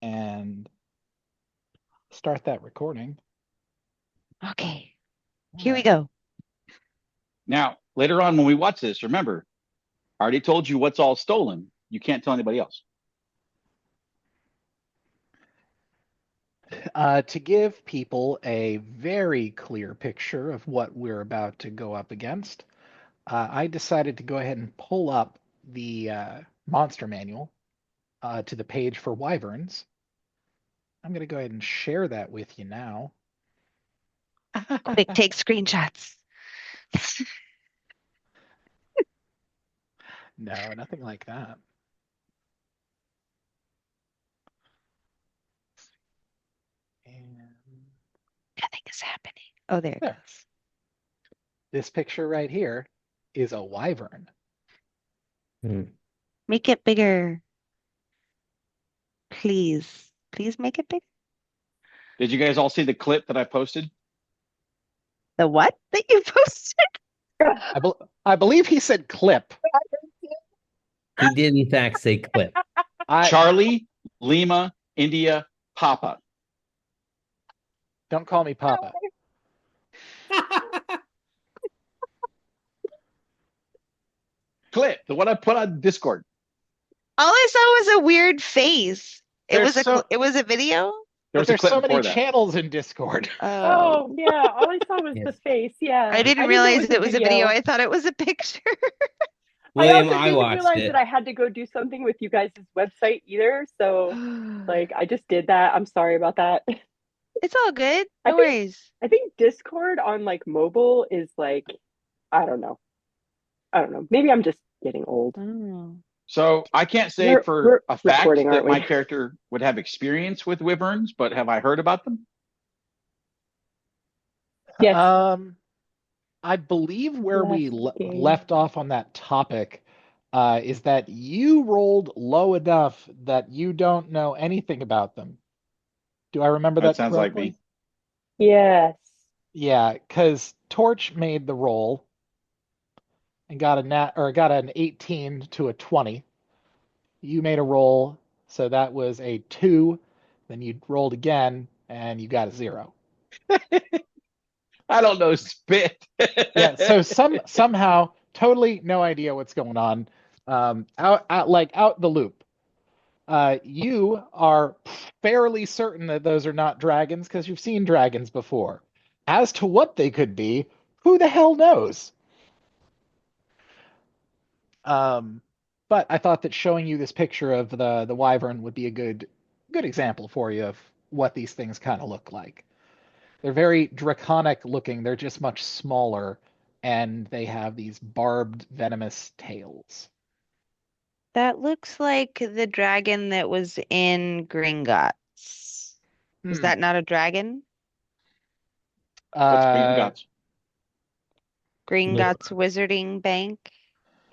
and start that recording. Okay, All here we right. go. Now, later on when we watch this, remember, I already told you what's all stolen. You can't tell anybody else. To give people a very clear picture of what we're about to go up against, I decided to go ahead and pull up the monster manual to the page for wyverns. I'm going to go ahead and share that with you now. Quick, take screenshots. No, nothing like that. And Nothing is happening. Oh, there it there, goes. this picture right here is a wyvern. Hmm. Make it bigger, please. Please make it bigger. Did you guys all see the clip that I posted? The what that you posted? I, be I believe he said clip. He did in fact say clip. I Charlie, Lima, India, Papa. don't call me Papa. Clip, the one I put on Discord. All I saw was a weird face. It There's was a so it was a video. There but was a there's clip so many before that. channels in Discord. Oh, Oh, yeah. All I saw was the Yes. face. I Yeah. didn't I didn't know realize it was a it was a video. video. I thought it was a picture. I William, also I didn't watched realize that it. I had to go do something with you guys' website either. So, like, I just did that. I'm sorry about that. It's all good. I No think worries. I think Discord on like mobile is like, I don't know. I don't know. Maybe I'm just getting old. Oh. So I can't say for We're a fact recording, aren't that my we? character would have experience with wyverns, but have I heard about them? Yes. Um, I believe where we Last game. left off on that topic is that you rolled low enough that you don't know anything about them. Do I remember That that sounds like correctly? me. Yes. Yeah, because Torch made the roll and got a nat or got an 18 to a 20. You made a roll, so that was a 2. Then you rolled again and you got a 0. I don't know spit. Yeah, so somehow totally no idea what's going on. Out the loop. You are fairly certain that those are not dragons because you've seen dragons before. As to what they could be, who the hell knows? Um, but I thought that showing you this picture of the wyvern would be a good example for you of what these things kind of look like. They're very draconic looking. They're just much smaller, and they have these barbed, venomous tails. That looks like the dragon that was in Gringotts. Is Hmm. that not a dragon? What's Uh, Gringotts? No. Gringotts Wizarding Bank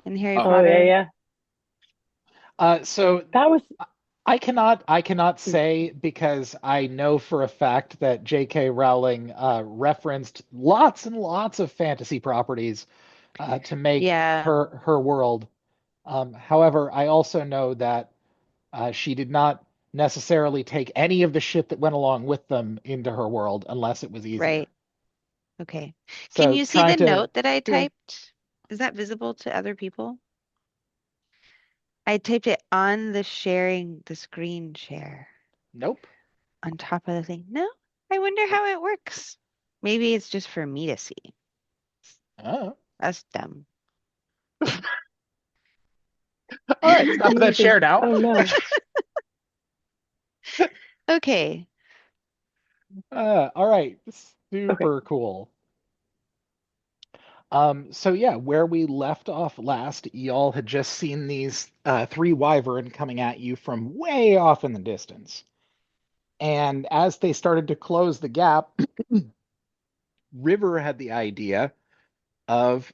in Harry Oh, Oh, yeah, Potter? yeah. so That was I cannot say because I know for a fact that J.K. Rowling referenced lots and lots of fantasy properties to make Yeah, her world. However, I also know that she did not necessarily take any of the shit that went along with them into her world unless it was easier. right. Okay. Can So you see trying the to, note that I yeah, typed? Is that visible to other people? I typed it on the sharing, the screen share nope. on top of the thing. No, I wonder how it works. Maybe it's just for me to see. Oh. That's dumb. All right, stop that amazing. share now. Oh no. Okay. All right, Okay. super cool. So yeah, where we left off last, y'all had just seen these three wyvern coming at you from way off in the distance. And as they started to close the gap, River had the idea of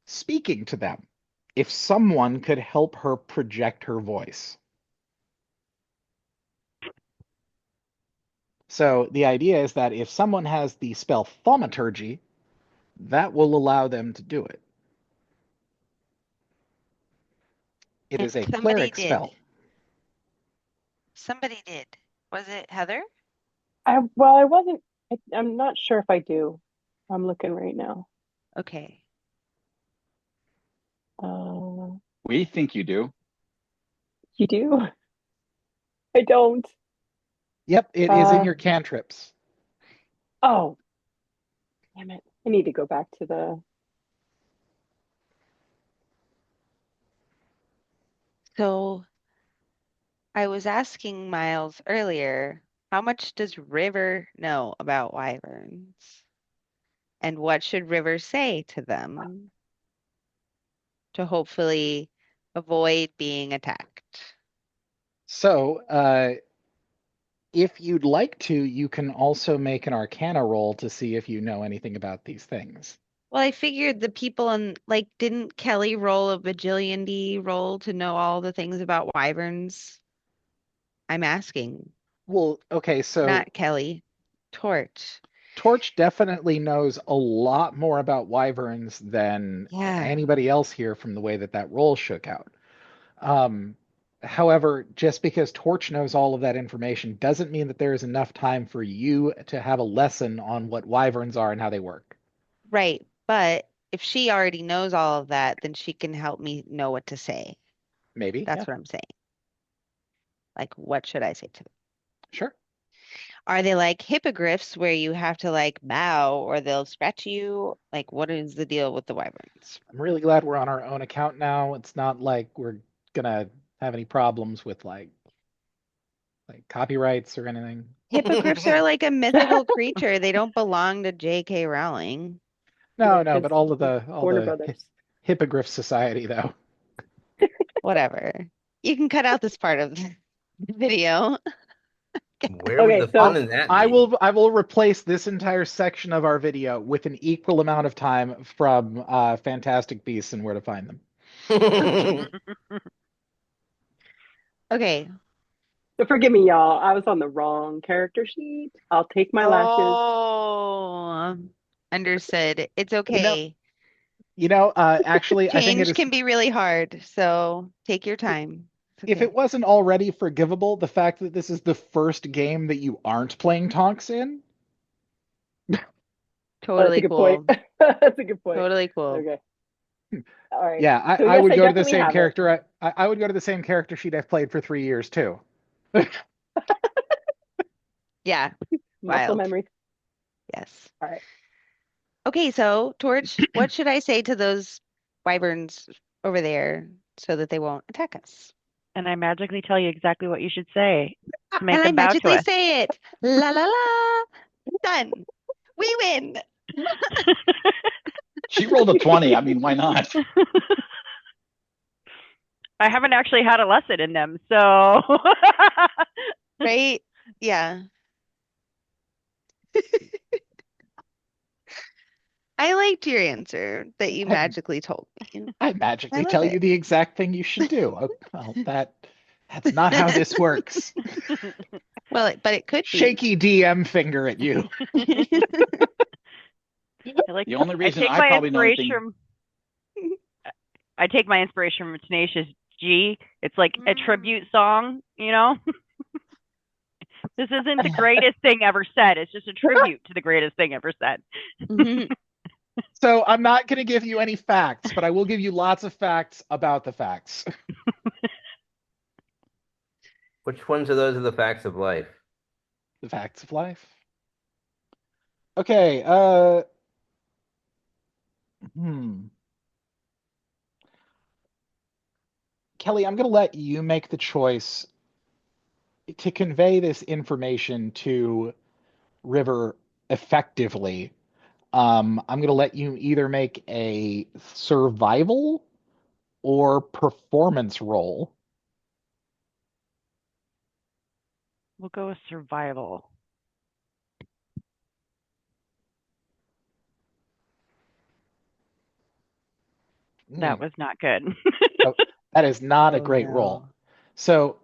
speaking to them. If someone could help her project her voice. So the idea is that if someone has the spell thaumaturgy, that will allow them to do it. It And is a somebody cleric did. spell. Somebody did. Was it Heather? Well, I wasn't. I'm not sure if I do. I'm looking right now. Okay. We think you do. You do? I don't. Yep, it is in Uh, your cantrips. oh, damn it. I need to go back to the. So I was asking Miles earlier, how much does River know about wyverns? And what should River say to them to hopefully avoid being attacked? So, if you'd like to, you can also make an Arcana roll to see if you know anything about these things. Well, I figured the people in, like, didn't Kelly roll a bajillion D roll to know all the things about wyverns? I'm asking, Well, okay, so not Kelly. Torch. Torch definitely knows a lot more about wyverns than Yeah. anybody else here from the way that that roll shook out. Um, However, just because Torch knows all of that information doesn't mean that there is enough time for you to have a lesson on what wyverns are and how they work. Right. But if she already knows all of that, then she can help me know what to say. Maybe, That's yeah, what I'm saying. Like, what should I say to them? sure. Are they like hippogriffs where you have to like bow or they'll scratch you? Like, what is the deal with the wyverns? I'm really glad we're on our own account now. It's not like we're gonna have any problems with like copyrights or anything. Hippogriffs are like a mythical creature. They don't belong to J.K. Rowling. No, Yeah, no, because but all Warner the Brothers. Hippogriff Society though. Whatever. You can cut out this part of the video. Where would Okay, the so fun in that I be? will replace this entire section of our video with an equal amount of time from Fantastic Beasts and Where to Find Them. Okay. so forgive me, y'all. I was on the wrong character sheet. I'll take my lashes. Oh, understood. It's You know, okay. actually, I think it Change is. can be really hard, so take your time. It's If it okay. wasn't already forgivable, the fact that this is the first game that you aren't playing Tonks in. Oh, that's a Totally good point. cool. That's a good point. Totally cool. Okay. All right. Yeah, So I yes, would I go to the definitely same have it. character. I would go to the same character sheet I've played for 3 years too. Yeah, Muscle wild. memory. Yes. All right. Okay, so Torch, what should I say to those wyverns over there so that they won't attack us? And I magically tell you exactly what you should say to make And I them bow to magically us. say it. La la la. Done. We win. She rolled a 20. I mean, why not? I haven't actually had a lesson in them, so Right? Yeah. I liked your answer that you I, magically told me. I magically love tell it. you the exact thing you should do. Well, that's not how this works. Well, but it could be. Shaky DM finger at you. The only I reason take I my probably know inspiration anything. from I take my inspiration from Tenacious G. It's like a tribute song, you know? This isn't the greatest thing ever said. It's just a tribute to the greatest thing ever said. Mhm. So I'm not going to give you any facts, but I will give you lots of facts about the facts. Which ones of those are the facts of life? The facts of life. Okay, Kelly, I'm going to let you make the choice to convey this information to River effectively. I'm going to let you either make a survival or performance roll. We'll go with survival. That was not good. Oh, that is not a Oh, great roll. no. So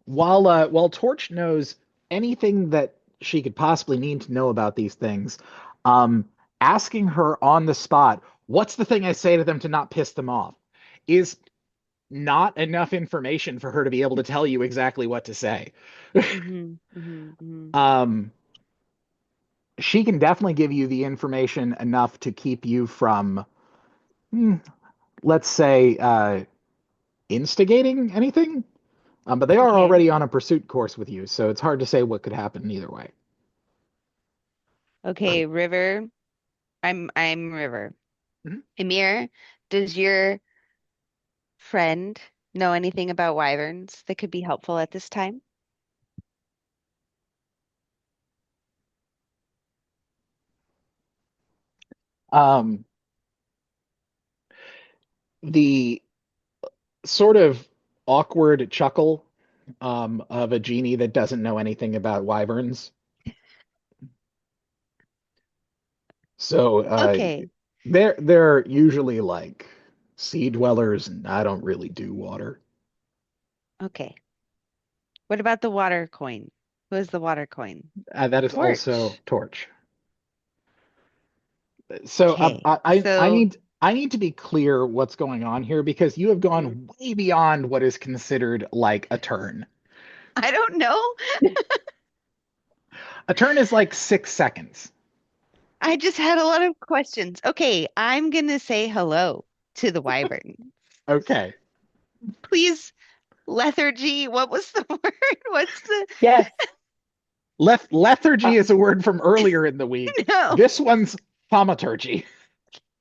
while Torch knows anything that she could possibly need to know about these things, asking her on the spot, "What's the thing I say to them to not piss them off?" is not enough information for her to be able to tell you exactly what to say. Um, she can definitely give you the information enough to keep you from, let's say, instigating anything. But they are Okay. already on a pursuit course with you, so it's hard to say what could happen either way. Okay, River. I'm River. Mhm. Emir, does your friend know anything about wyverns that could be helpful at this time? Um, the sort of awkward chuckle of a genie that doesn't know anything about wyverns. So Okay. they're usually like sea dwellers, and I don't really do water. Okay. What about the water coin? Who is the water coin? That is also Torch. Torch. So Okay. I need to be clear what's going on here because you have gone way beyond what is considered like a turn. I don't know. A turn is like 6 seconds. I just had a lot of questions. Okay, I'm gonna say hello to the wyvern. Okay. Please, lethargy. What was the word? What's the Yes. Lethargy is a word from earlier in the week. no? This one's thaumaturgy.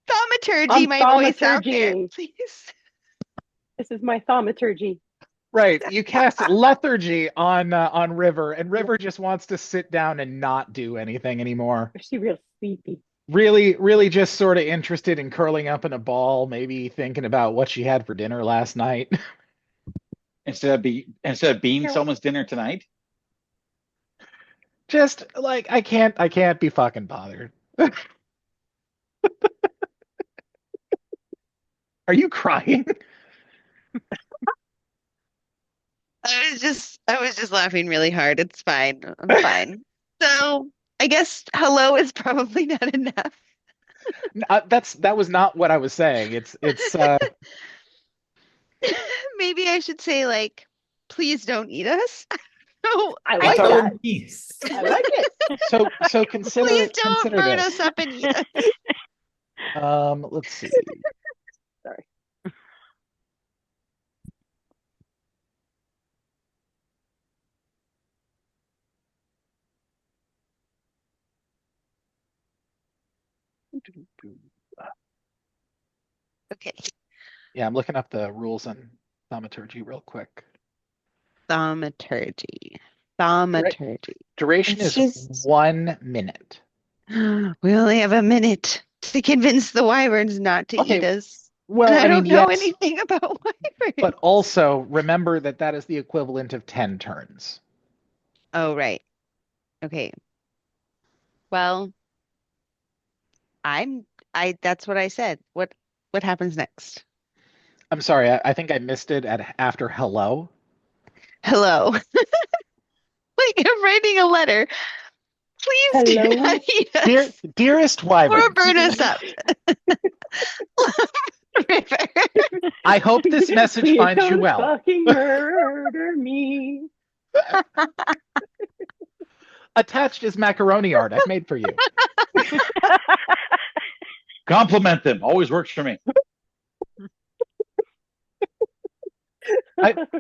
Thaumaturgy, I'm my voice out there, thaumaturgy. please. This is my thaumaturgy. Right. You cast lethargy on River, and River just wants to sit down and not do anything anymore. Is she real sleepy? Really just sort of interested in curling up in a ball, maybe thinking about what she had for dinner last night. Instead of being someone's dinner tonight. Just like I can't be fucking bothered. Are you crying? I was just laughing really hard. It's fine. I'm fine. So I guess hello is probably not enough. That was not what I was saying. It's Maybe I should say like, please don't eat us. No, I I like go that. in peace. I like it. so consider please don't consider burn this. us up and eat us. Let's see. Sorry. Okay. Yeah, I'm looking up the rules on thaumaturgy real quick. Thaumaturgy. Thaumaturgy. Duration It's is just 1 minute. we only have a minute to convince the wyverns not to Okay, eat us. well, And I I mean, don't know yes, anything about wyverns. but also remember that is the equivalent of 10 turns. Oh, right. Okay. Well, that's what I said. What happens next? I'm sorry, I think I missed it at after hello. Hello. Like I'm writing a letter. Please do Hello? not eat Dear, us dearest or wyvern, burn us up. River. I hope this message Please finds you don't well. fucking murder me. Attached is macaroni art I've made for you. Compliment them. Always works for me.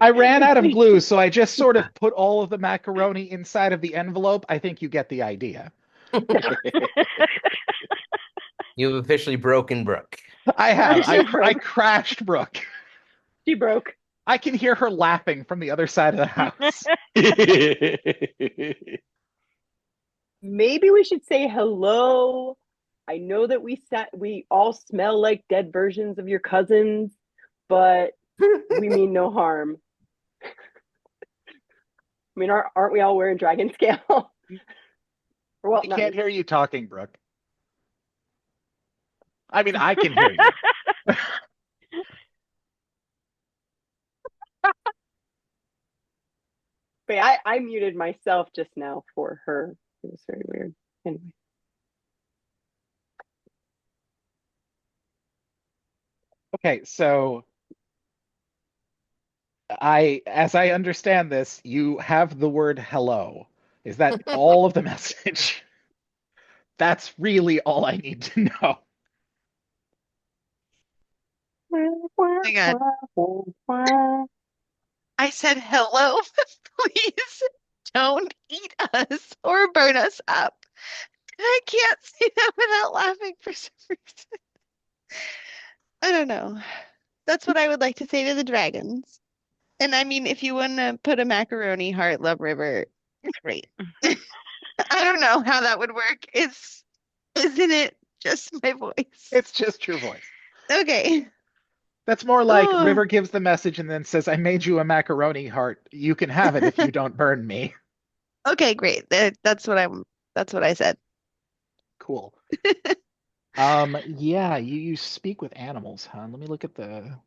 I ran out of glue, so I just sort of put all of the macaroni inside of the envelope. I think you get the idea. You've officially broken Brooke. I have. I Broke. crashed Brooke. She broke. I can hear her laughing from the other side of the house. Maybe we should say hello. I know that we all smell like dead versions of your cousins, but we mean no harm. I mean, aren't we all wearing dragon scale? Well, I not can't me. hear you talking, Brooke. I mean, I can hear you. But I muted myself just now for her. It was very weird. Anyway. Okay, so as I understand this, you have the word hello. Is that all of the message? That's really all I need to know. Oh my God. I said hello, please don't eat us or burn us up. And I can't say that without laughing for some reason. I don't know. That's what I would like to say to the dragons. And I mean, if you want to put a macaroni heart, Love River, great. I don't know how that would work. Isn't it just my voice? It's just your voice. Okay. That's more like Oh. River gives the message and then says, I made you a macaroni heart. You can have it if you don't burn me. Okay, great. That's what I said. Cool. Yeah, you speak with animals, huh? Let me look at the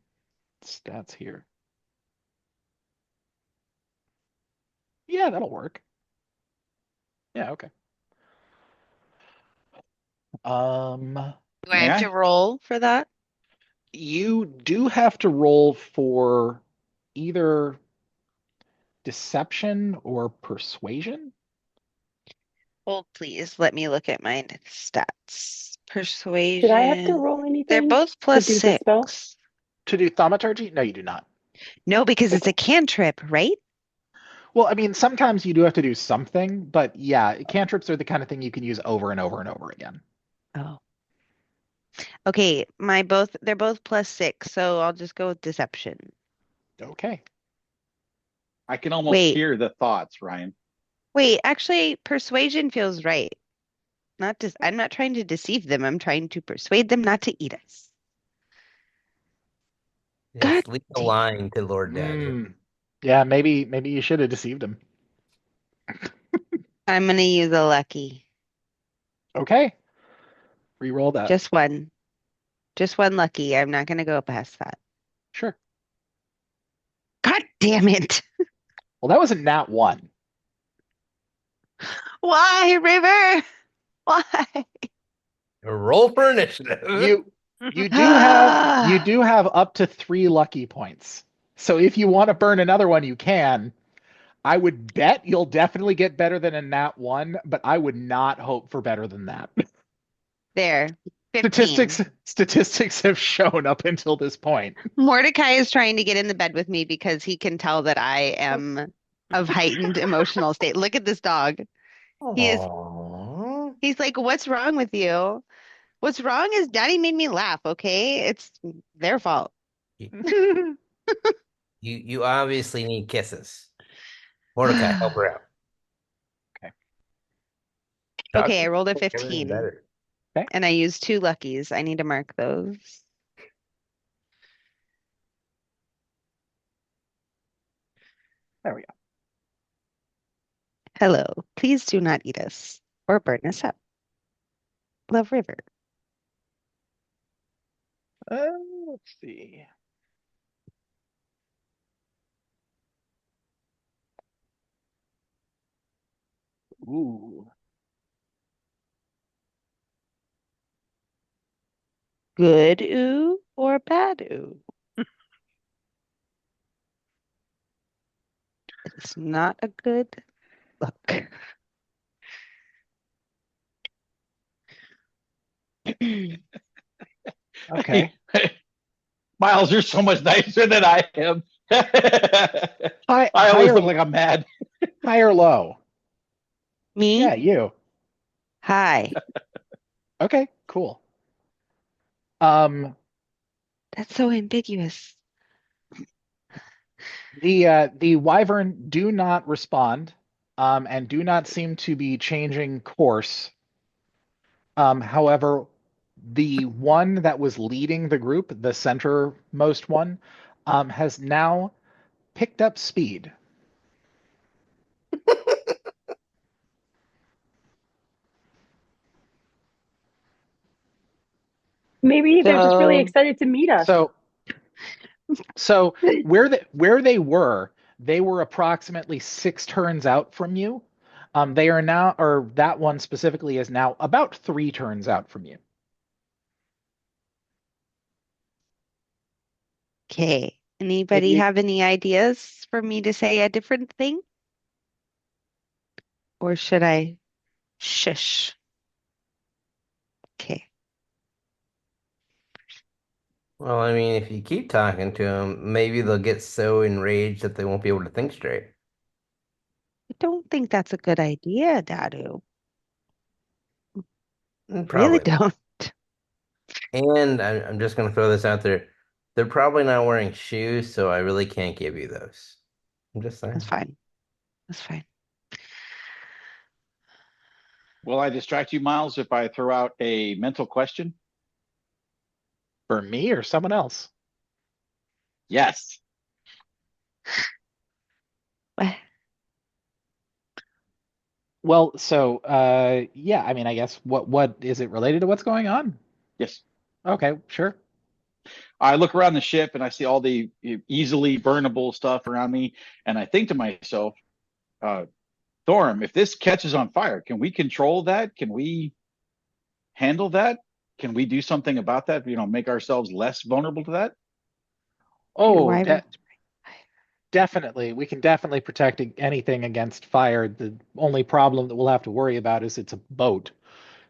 stats here. Yeah, that'll work. Yeah, okay. Do I have May to roll for that? You do have to roll for either deception or persuasion. Hold, please. Let me look at my stats. Did I have to Persuasion. roll anything? They're both plus do the spell? 6. To do thaumaturgy? No, you do not. No, because it's a cantrip, right? Well, I mean, sometimes you do have to do something, but yeah, cantrips are the kind of thing you can use over and over and over again. Oh. Okay, they're both plus 6, so I'll just go with deception. Okay. I can almost Wait. hear the thoughts, Ryan. Wait, actually, persuasion feels right. I'm not trying to deceive them. I'm trying to persuade them not to eat us. God Yes, leave the damn. line to Lord Dagger. Yeah, maybe you should have deceived him. I'm gonna use a lucky. Okay. Reroll that. Just one. Just one lucky. I'm not gonna go past that. Sure. God damn it. Well, that was a nat 1. Why, River? Why? Roll for initiative. You do have up to 3 lucky points. So if you want to burn another one, you can. I would bet you'll definitely get better than a nat 1, but I would not hope for better than that. There. 15. Statistics have shown up until this point. Mordecai is trying to get in the bed with me because he can tell that I am of heightened emotional state. Look at this dog. Aww. He's like, what's wrong with you? What's wrong is Daddy made me laugh, okay? It's their fault. You obviously need kisses. Mordecai, help her out. Okay, I rolled a Everything 15. better. Okay. And I used 2 luckies. I need to mark those. There we go. Hello. Please do not eat us or burn us up. Love River. Let's see. Ooh. Good ooh or bad ooh? It's not a good look. Okay. Miles, you're so much nicer than I am. High, I always higher, look like I'm mad. high or low? Me? Yeah, you. Hi. Okay, cool. That's so ambiguous. The wyvern do not respond, and do not seem to be changing course. However, the one that was leading the group, the centermost one, has now picked up speed. Maybe they're just really So- excited to meet us. So where they were approximately 6 turns out from you. They are now, or that one specifically is now about 3 turns out from you. Okay. Anybody have any ideas for me to say a different thing? Or should I shush? Okay. Well, I mean, if you keep talking to them, maybe they'll get so enraged that they won't be able to think straight. I don't think that's a good idea, Dadu. Really Probably not. don't. And I'm just gonna throw this out there. They're probably not wearing shoes, so I really can't give you those. I'm just That's saying. fine. That's fine. Will I distract you, Miles, if I throw out a mental question? For me or someone else? Yes. What? Well, so yeah, I mean, I guess what is it related to what's going on? Yes. Okay, sure. I look around the ship and I see all the easily burnable stuff around me, and I think to myself, Thorm, if this catches on fire, can we control that? Can we handle that? Can we do something about that? Make ourselves less vulnerable to that? Your Oh, wyvern. definitely. We can definitely protect anything against fire. The only problem that we'll have to worry about is it's a boat.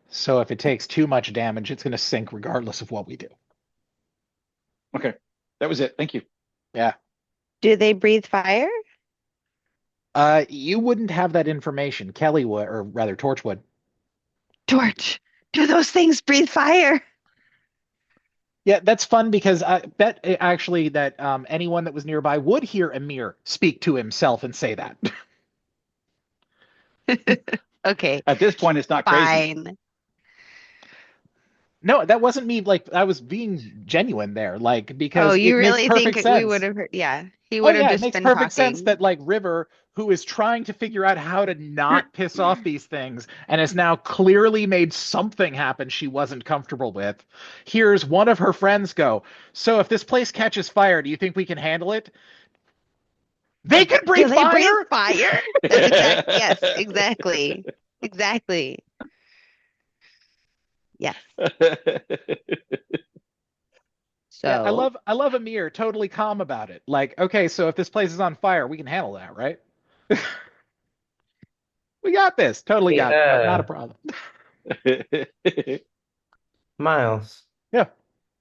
So if it takes too much damage, it's going to sink regardless of what we do. Okay, that was it. Thank you. Yeah. Do they breathe fire? You wouldn't have that information. Kelly would, or rather, Torch would. Torch, do those things breathe fire? Yeah, that's fun because I bet actually that anyone that was nearby would hear Amir speak to himself and say that. Okay, At this point, it's not crazy. fine. No, that wasn't me. Like I was being genuine there, like Oh, because you it makes really perfect think we would sense. have heard? Yeah, he Oh would have yeah, it just makes been perfect sense talking. that like River, who is trying to figure out how to not piss off these things and has now clearly made something happen she wasn't comfortable with, hears one of her friends go, "So if this place catches fire, do you think we can handle it?" They can Do breathe they breathe fire. fire? That's exactly, yes, exactly. Exactly. Yes. Yeah, I So, love Amir, totally calm about it. Like, okay, so if this place is on fire, we can handle that, right? We got this. Totally Hey, got it. Not a problem. Miles. Yeah.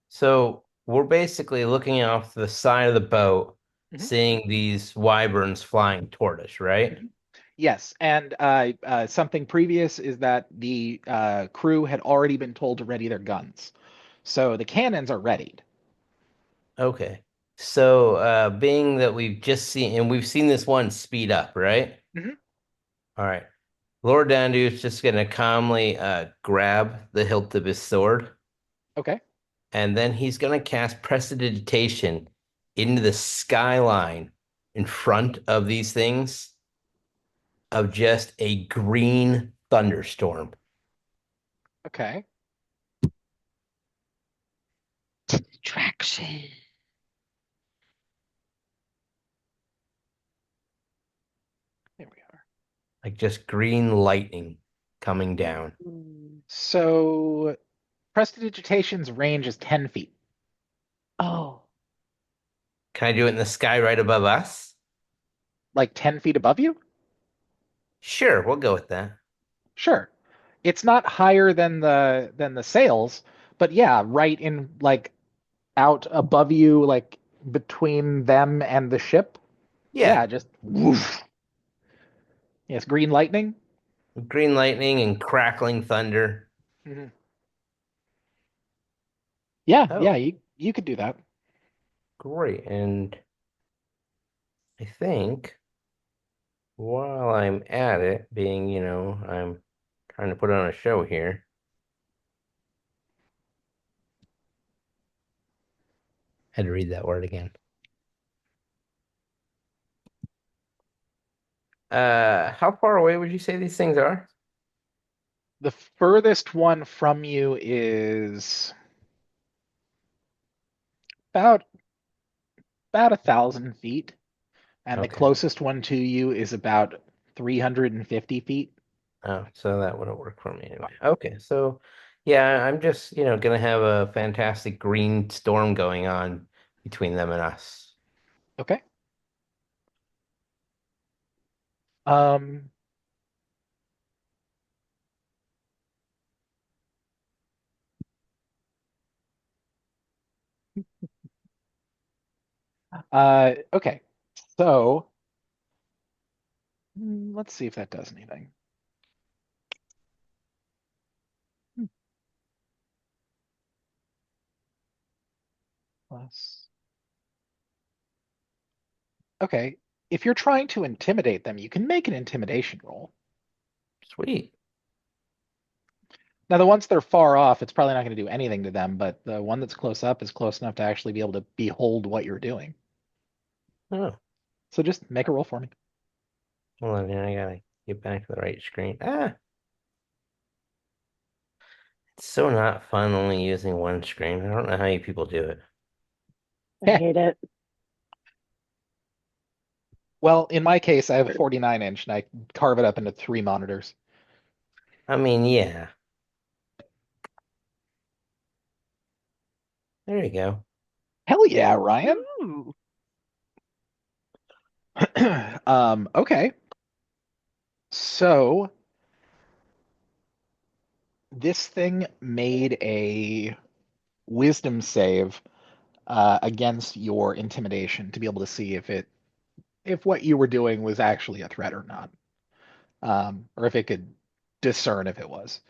So we're basically looking off the side of the boat, Mhm. seeing these wyverns flying toward us, right? Yes, and something previous is that the crew had already been told to ready their guns, so the cannons are readied. Okay. So being that we've seen this one speed up, right? Mhm. All right. Lord Dandu is just gonna calmly grab the hilt of his sword, Okay. and then he's gonna cast Prestidigitation into the skyline in front of these things of just a green thunderstorm. Okay. traction. There we are. Like just green lightning coming down. So Prestidigitation's range is 10 feet. Oh, Can I do it in the sky right above us? Like 10 feet above you? Sure, we'll go with that. Sure. It's not higher than the sails, but yeah, right in like out above you, like between them and the ship. Yeah, Yeah, just woof. Yes, green lightning. green lightning and crackling thunder. Mhm. Yeah, Oh, yeah, you could do that. great. And I think while I'm at it, being, I'm trying to put on a show here. Had to read that word again. How far away would you say these things are? The furthest one from you is about 1,000 feet, and the Okay. closest one to you is about 350 feet. Oh, so that wouldn't work for me anyway. Okay, so yeah, I'm just, gonna have a fantastic green storm going on between them and us. Okay. Um, okay. So let's see if that does anything. Hmm, Plus. Okay. If you're trying to intimidate them, you can make an intimidation roll. Sweet. Now, the ones that are far off, it's probably not going to do anything to them, but the one that's close up is close enough to actually be able to behold what you're doing. Oh, So just make a roll for me. hold on, I gotta get back to the right screen. Ah, it's so not fun only using one screen. I don't know how you people do it. I hate it. Well, in my case, I have a 49 inch and I carve it up into 3 monitors. I mean, yeah. There you go. Hell yeah, Ryan. Ooh. Okay. So this thing made a wisdom save against your intimidation to be able to see if what you were doing was actually a threat or not, or if it could discern if it was.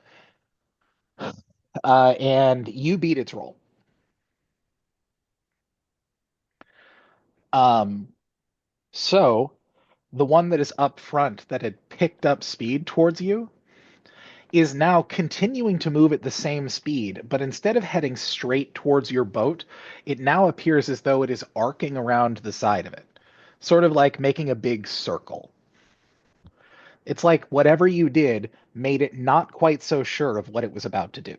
And you beat its roll. Um, so the one that is up front that had picked up speed towards you is now continuing to move at the same speed, but instead of heading straight towards your boat, it now appears as though it is arcing around the side of it, sort of like making a big circle. It's like whatever you did made it not quite so sure of what it was about to do.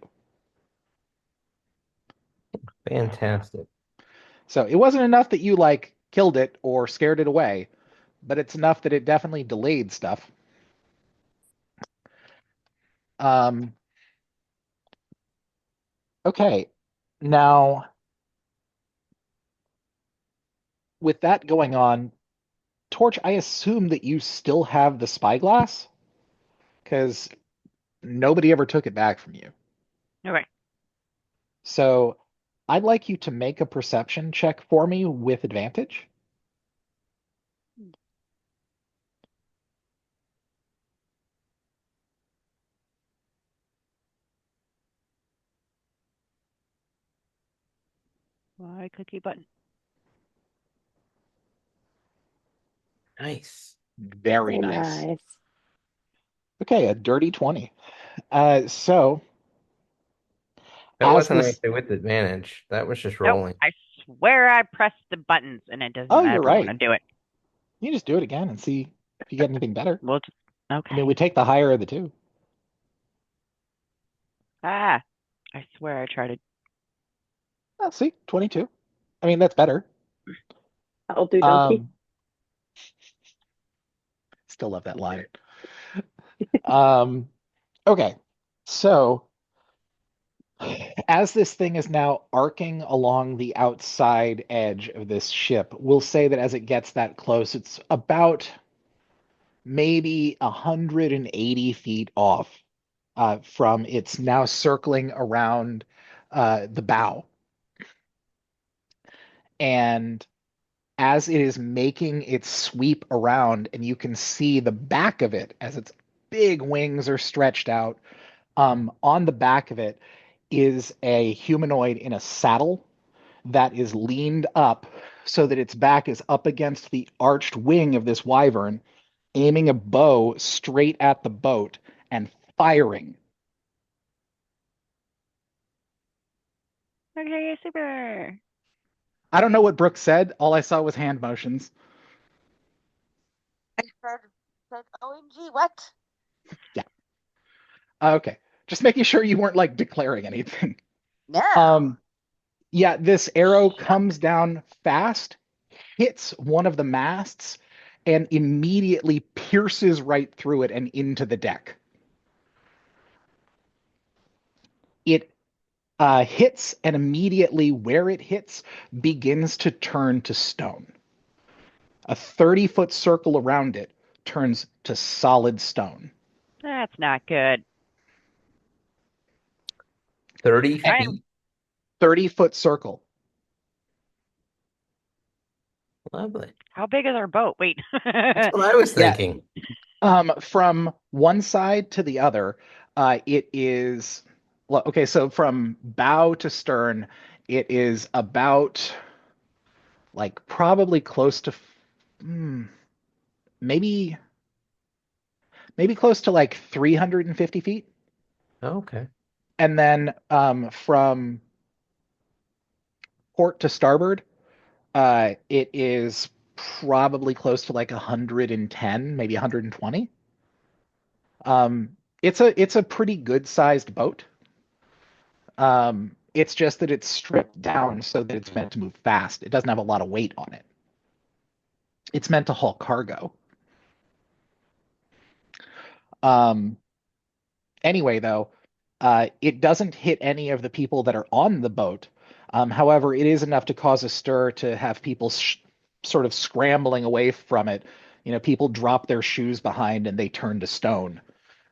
Fantastic. So it wasn't enough that you like killed it or scared it away, but it's enough that it definitely delayed stuff. Um, okay. Now, with that going on, Torch, I assume that you still have the spyglass because nobody ever took it back from you. Okay. So I'd like you to make a perception check for me with advantage. Why cookie button? Nice. Very Very nice. nice. Okay, a dirty 20. So That as wasn't this, actually with advantage. That was just Nope. rolling. I swear I pressed the buttons and it doesn't oh, you're ever want right. to do it. You just do it again and see if you get anything better. We'll just, I mean, okay. we take the higher of the two. Ah, I swear I tried to. Oh, see, 22. I mean, that's better. I'll do donkey. Still love that line. Okay, so as this thing is now arcing along the outside edge of this ship, we'll say that as it gets that close, it's about maybe 180 feet off from its now circling around the bow. And as it is making its sweep around, and you can see the back of it as its big wings are stretched out, on the back of it is a humanoid in a saddle that is leaned up so that its back is up against the arched wing of this wyvern, aiming a bow straight at the boat and firing. Okay, super. I don't know what Brooke said. All I saw was hand motions. I said, OMG, what? Yeah. Okay. Just making sure you weren't like declaring anything. No. Yeah, this arrow comes down fast, hits one of the masts, and immediately pierces right through it and into the deck. It hits, and immediately where it hits begins to turn to stone. A 30-foot circle around it turns to solid stone. That's not good. 30 I- feet. 30-foot circle. Lovely. How big is our boat? Wait. That's what I was Yeah. thinking. From one side to the other, it is okay. So from bow to stern, it is about like probably close to maybe close to like 350 feet. Okay. And then from port to starboard, it is probably close to like 110, maybe 120. It's a pretty good sized boat. It's just that it's stripped down so that it's meant to move fast. It doesn't have a lot of weight on it. It's meant to haul cargo. Anyway, though, it doesn't hit any of the people that are on the boat. However, it is enough to cause a stir to have people sort of scrambling away from it. You know, people drop their shoes behind and they turn to stone.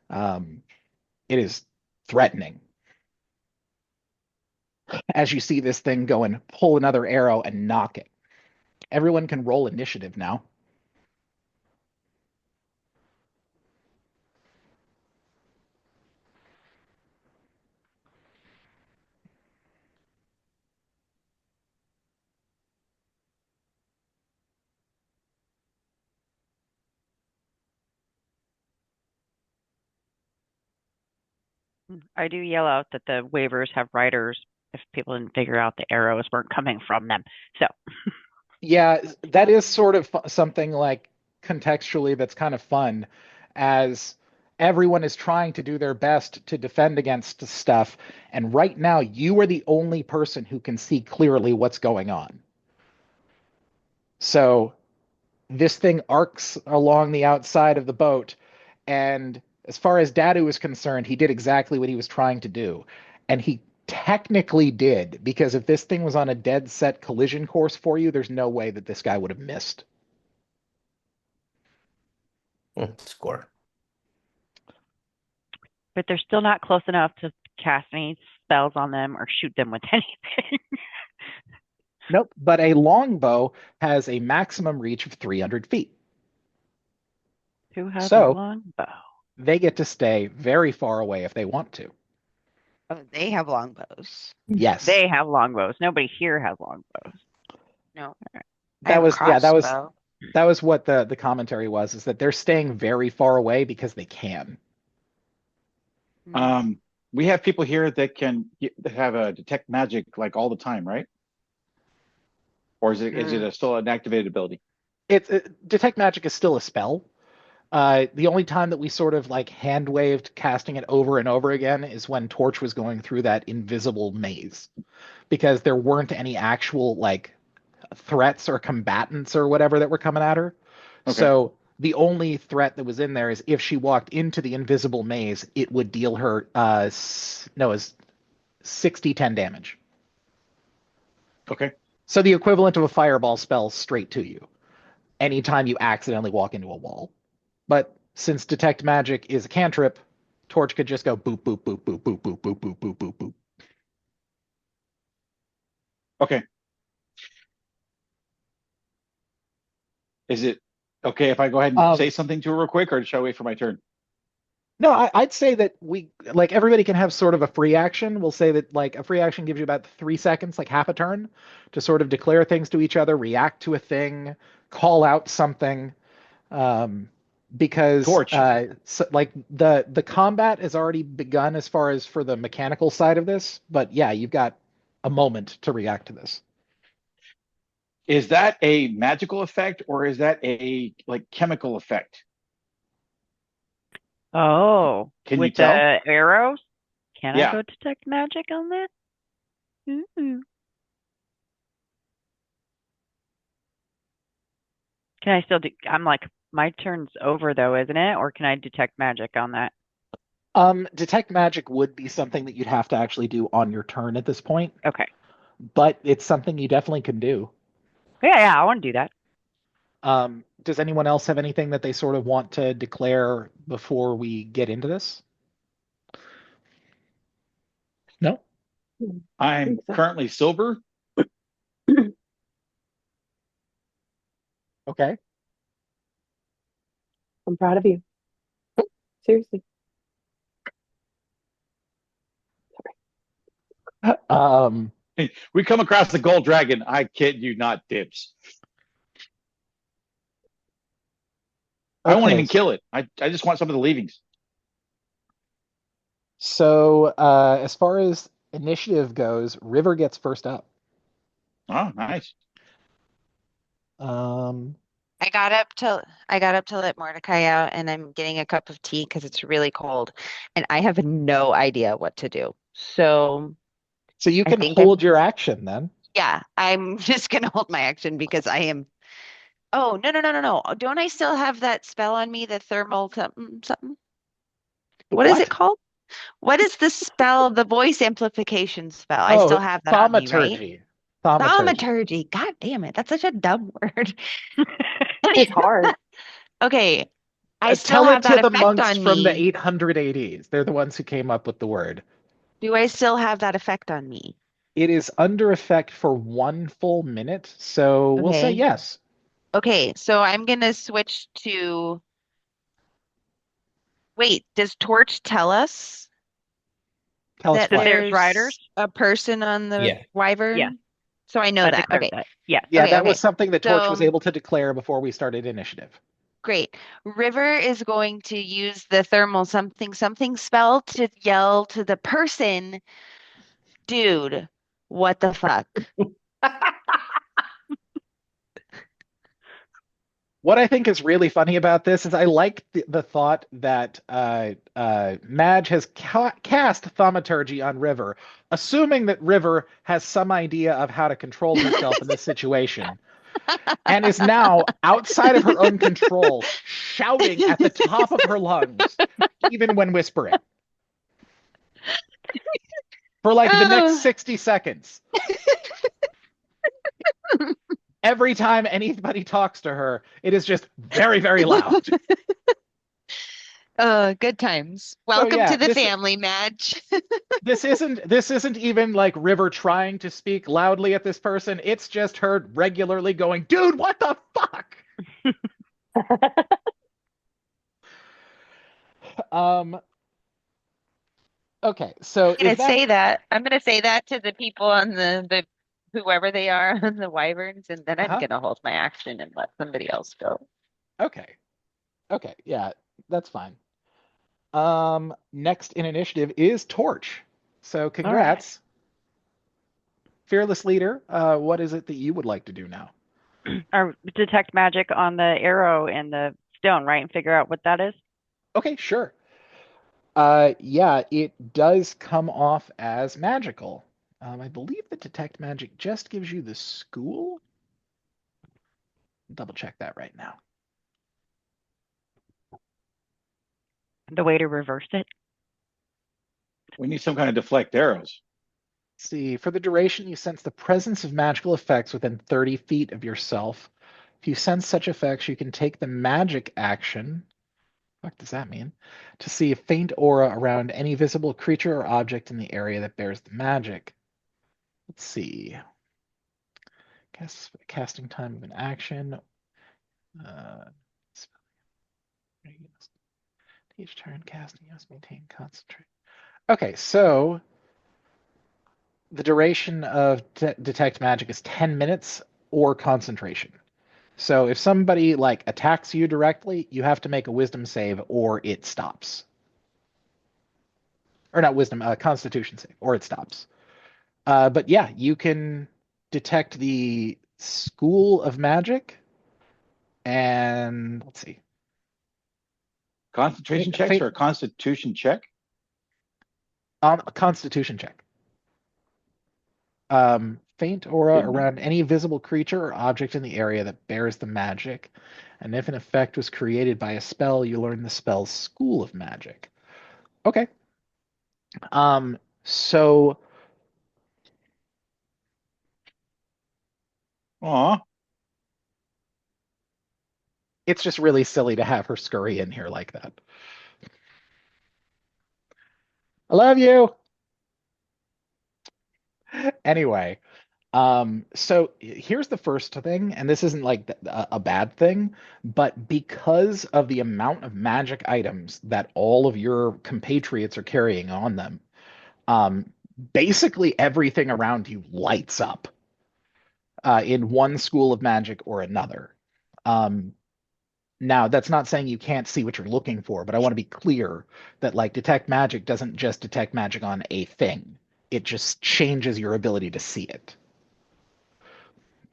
It is threatening. As you see this thing go and pull another arrow and knock it. Everyone can roll initiative now. I do yell out that the waivers have riders if people didn't figure out the arrows weren't coming from them. So, Yeah, that is sort of something like contextually that's kind of fun as everyone is trying to do their best to defend against stuff. And right now, you are the only person who can see clearly what's going on. So this thing arcs along the outside of the boat. And as far as Dadu is concerned, he did exactly what he was trying to do. And he technically did, because if this thing was on a dead set collision course for you, there's no way that this guy would have missed. Score. but they're still not close enough to cast any spells on them or shoot them with anything. Nope, but a longbow has a maximum reach of 300 feet. Who has So- a long bow? They get to stay very far away if they want to. Oh, they have longbows. Yes. They have longbows. Nobody here has longbows. No. I That have a was crossbow. that was what the commentary was, is that they're staying very far away because they can. We have people here that that have a detect magic like all the time, right? Or is it still an activated ability? Detect magic is still a spell. The only time that we sort of like hand waved casting it over and over again is when Torch was going through that invisible maze, because there weren't any actual like threats or combatants or whatever that were coming at her. Okay. So the only threat that was in there is if she walked into the invisible maze, it would deal her is 60-10 damage. Okay. So the equivalent of a fireball spell straight to you anytime you accidentally walk into a wall. But since detect magic is a cantrip, Torch could just go boop boop boop boop boop boop boop boop boop boop boop. Okay. Is it okay if I go ahead and say something to her real quick, or shall I wait for my turn? No, I'd say that we like everybody can have sort of a free action. We'll say that like a free action gives you about 3 seconds, like half a turn, to sort of declare things to each other, react to a thing, call out something. Because Torch. like the combat has already begun as far as for the mechanical side of this, but yeah, you've got a moment to react to this. Is that a magical effect or is that a like chemical effect? Oh, Can with you tell? the arrows? Can Yeah. I go detect magic on that? Ooh. Can I still do? I'm like, my turn's over though, isn't it? Or can I detect magic on that? Detect magic would be something that you'd have to actually do on your turn at this point, Okay. but it's something you definitely can do. Yeah, I want to do that. Does anyone else have anything that they sort of want to declare before we get into this? No? I I'm think so. currently silver. Okay. I'm proud of you. Seriously. Um, We come across the gold dragon. I kid you not, dibs. I won't okay. even kill it. I just want some of the leavings. So, as far as initiative goes, River gets first up. Oh, nice. Um, I got up to let Mordecai out, and I'm getting a cup of tea because it's really cold, and I have no idea what to do. So so you I can think I'm hold your action then. yeah, I'm just gonna hold my action because I am. Oh, no, no, no, no, no. Don't I still have that spell on me, the thermal something something? What is it What? called? What is the spell, the voice amplification spell? I still Oh, have that on me, right? thaumaturgy. Thaumaturgy. Thaumaturgy. God damn it. That's such a dumb word. It's hard. Okay, I still Tell it have to that the effect monks on from the me. 880s. They're the ones who came up with the word. Do I still have that effect on me? It is under effect for 1 full minute, so we'll say Okay. yes. Okay, so I'm gonna switch to wait, does Torch tell us Tell us that That what. there's riders? there's a person on the Yeah. Yes, wyvern? So I know I that. declared Okay. that. Yes. Yeah, Okay, that was okay. something that Torch was So able to declare before we started initiative. great. River is going to use the thermal something something spell to yell to the person, dude, what the fuck? What I think is really funny about this is I like the thought that Madge has cast Thaumaturgy on River, assuming that River has some idea of how to control herself in this situation, and is now outside of her own control, shouting at the top of her lungs, even when whispering, for like the next Oh. 60 seconds. Every time anybody talks to her, it is just very, very loud. Good times. So Welcome yeah, to the family, Madge. this isn't even like River trying to speak loudly at this person. It's just her regularly going, "Dude, what the fuck?" Um okay, so I'm gonna if that say that. I'm gonna say that to the people on the whoever they are on the wyverns, and then I'm uh gonna hold my action and let somebody else go. okay. Okay, yeah, that's fine. Next in initiative is Torch. So All right. congrats. Fearless leader, what is it that you would like to do now? Or detect magic on the arrow and the stone, right? And figure out what that is. Okay, sure. Yeah, it does come off as magical. I believe that detect magic just gives you the school. Double check that right now. The way to reverse it. We need some kind of deflect arrows. Let's see, for the duration, you sense the presence of magical effects within 30 feet of yourself. If you sense such effects, you can take the magic action. What does that mean? To see a faint aura around any visible creature or object in the area that bears the magic. Let's see. Casting time of an action. Uh, each turn casting, you must maintain concentrate. Okay, so the duration of detect magic is 10 minutes or concentration. So if somebody like attacks you directly, you have to make a wisdom save or it stops. Or not wisdom, constitution save or it stops. But yeah, you can detect the school of magic and let's see. Concentration checks or a constitution check? A constitution check. Faint aura Didn't know. around any visible creature or object in the area that bears the magic. And if an effect was created by a spell, you learn the spell's school of magic. Okay. So Aw. It's just really silly to have her scurry in here like that. I love you. Anyway, so here's the first thing, and this isn't like a bad thing, but because of the amount of magic items that all of your compatriots are carrying on them, um, basically everything around you lights up in one school of magic or another. Um, Now, that's not saying you can't see what you're looking for, but I want to be clear that like detect magic doesn't just detect magic on a thing. It just changes your ability to see it.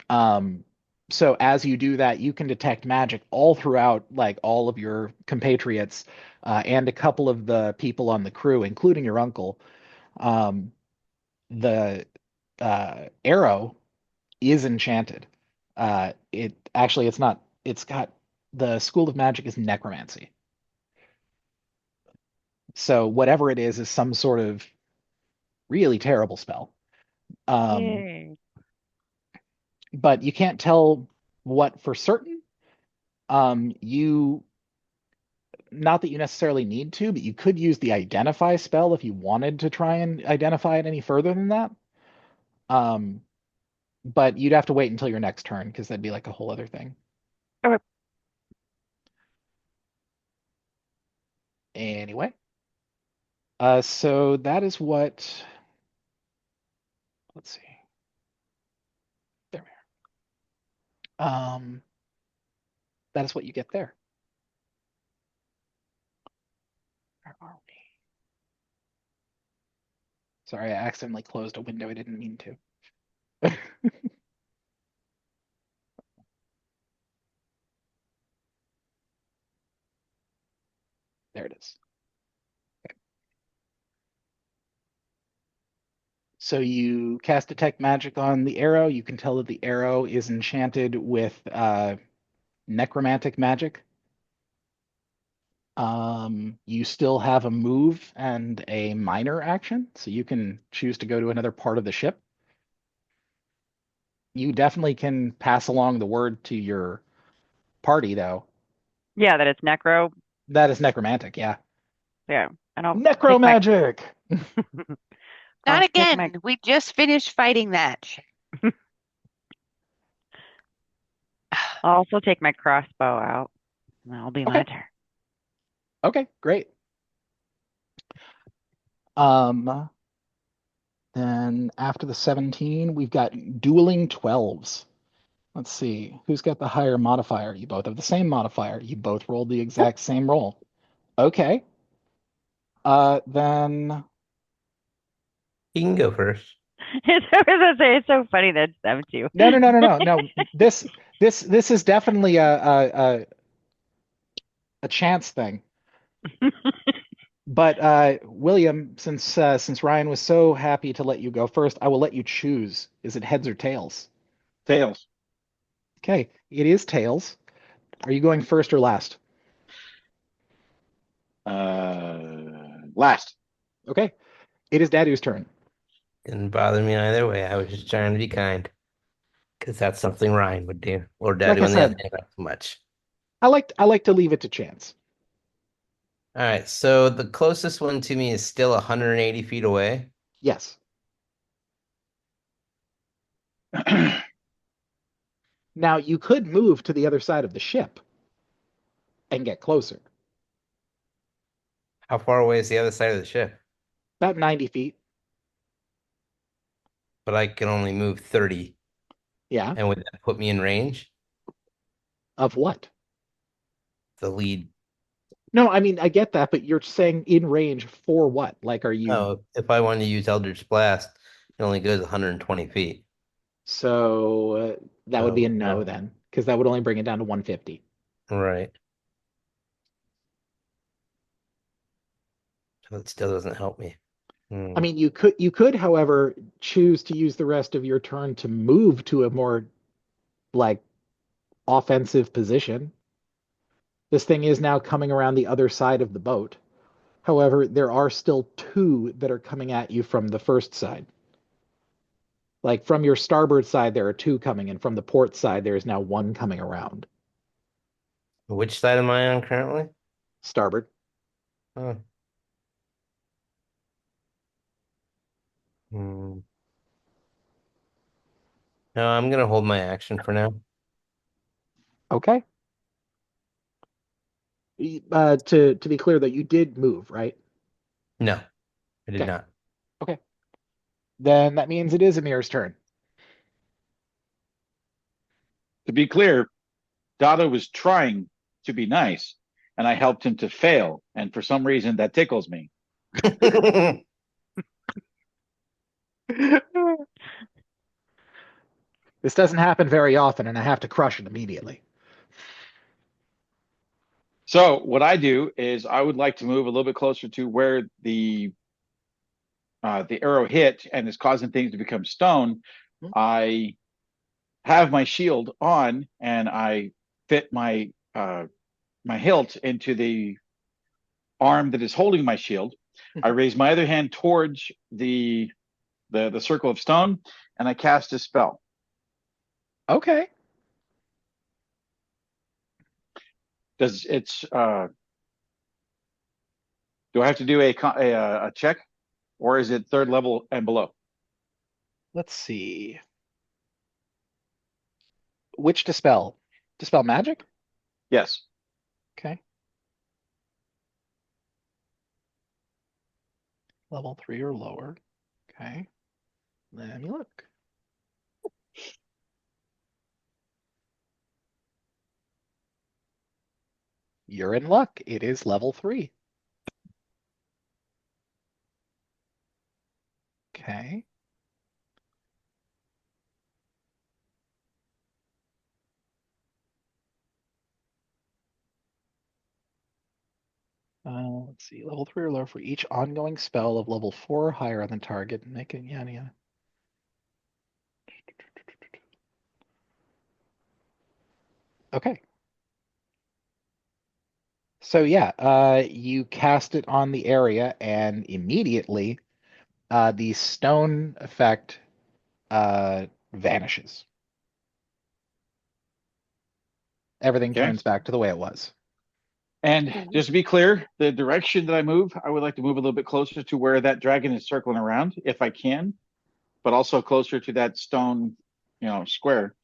Um, so as you do that, you can detect magic all throughout like all of your compatriots and a couple of the people on the crew, including your uncle. Um, the arrow is enchanted. It's not. It's got the school of magic is necromancy. So whatever it is some sort of really terrible spell. Um, Yay. but you can't tell what for certain. You not that you necessarily need to, but you could use the identify spell if you wanted to try and identify it any further than that. Um, but you'd have to wait until your next turn because that'd be like a whole other thing. Okay. Anyway, so that is what. Let's see. There we are. That is what you get there. Where are we? Sorry, I accidentally closed a window I didn't mean to. There it is. Okay. So you cast Detect Magic on the arrow. You can tell that the arrow is enchanted with necromantic magic. You still have a move and a minor action, so you can choose to go to another part of the ship. You definitely can pass along the word to your party, though. Yeah, that it's necro. That is necromantic, yeah. Yeah, and I'll Necromagic! Not take again. my. We just finished fighting that. I'll also take my crossbow out. And that'll be my Okay. turn. Okay, great. Then after the 17, we've got dueling 12s. Let's see, who's got the higher modifier? You both have the same modifier. You both rolled the exact same roll. Okay. Then He can go first. It's so funny that it's them too. no. This is definitely a chance thing. But William, since Ryan was so happy to let you go first, I will let you choose. Is it heads or tails? Tails. Okay, it is tails. Are you going first or last? Last. Okay, it is Dadu's turn. Didn't bother me either way. I was just trying to be kind. Because that's something Ryan would do. Or Like Daddy I on the other said, hand, not so much. I like to leave it to chance. All right, so the closest one to me is still 180 feet away. Yes. Now you could move to the other side of the ship and get closer. How far away is the other side of the ship? About 90 feet. But I can only move 30. Yeah. And would that put me in range? Of what? The lead. No, I mean I get that, but you're saying in range for what? Like, are you? Oh, if I wanted to use Eldritch Blast, it only goes 120 feet. So that would be a So, no then, because that would only bring it down to 150. right. So it still doesn't help me. I mean, you could, however, choose to use the rest of your turn to move to a more like offensive position. This thing is now coming around the other side of the boat. However, there are still two that are coming at you from the first side. Like from your starboard side, there are two coming, and from the port side, there is now one coming around. Which side am I on currently? Starboard. Oh. Hmm. No, I'm gonna hold my action for now. Okay. To be clear, that you did move, right? No, I did Okay. not. Okay. Then that means it is Amir's turn. To be clear, Dada was trying to be nice, and I helped him to fail. And for some reason, that tickles me. This doesn't happen very often, and I have to crush it immediately. So what I do is I would like to move a little bit closer to where the arrow hit and is causing things to become stone. Hmm. I have my shield on and I fit my hilt into the arm that is holding my shield. I raise my other hand towards the circle of stone and I cast a spell. Okay. Does it's do I have to do a check or is it third level and below? Let's see. Which dispel? Dispel magic? Yes. Okay. Level 3 or lower. Okay. Let me look. You're in luck. It is level 3. Okay. Let's see. Level 3 or lower for each ongoing spell of level 4 or higher on the target. Making yeah. Okay. So yeah, you cast it on the area, and immediately the stone effect vanishes. Everything Okay. turns back to the way it was. And just to be clear, the direction that I move, I would like to move a little bit closer to where that dragon is circling around, if I can, but also closer to that stone, square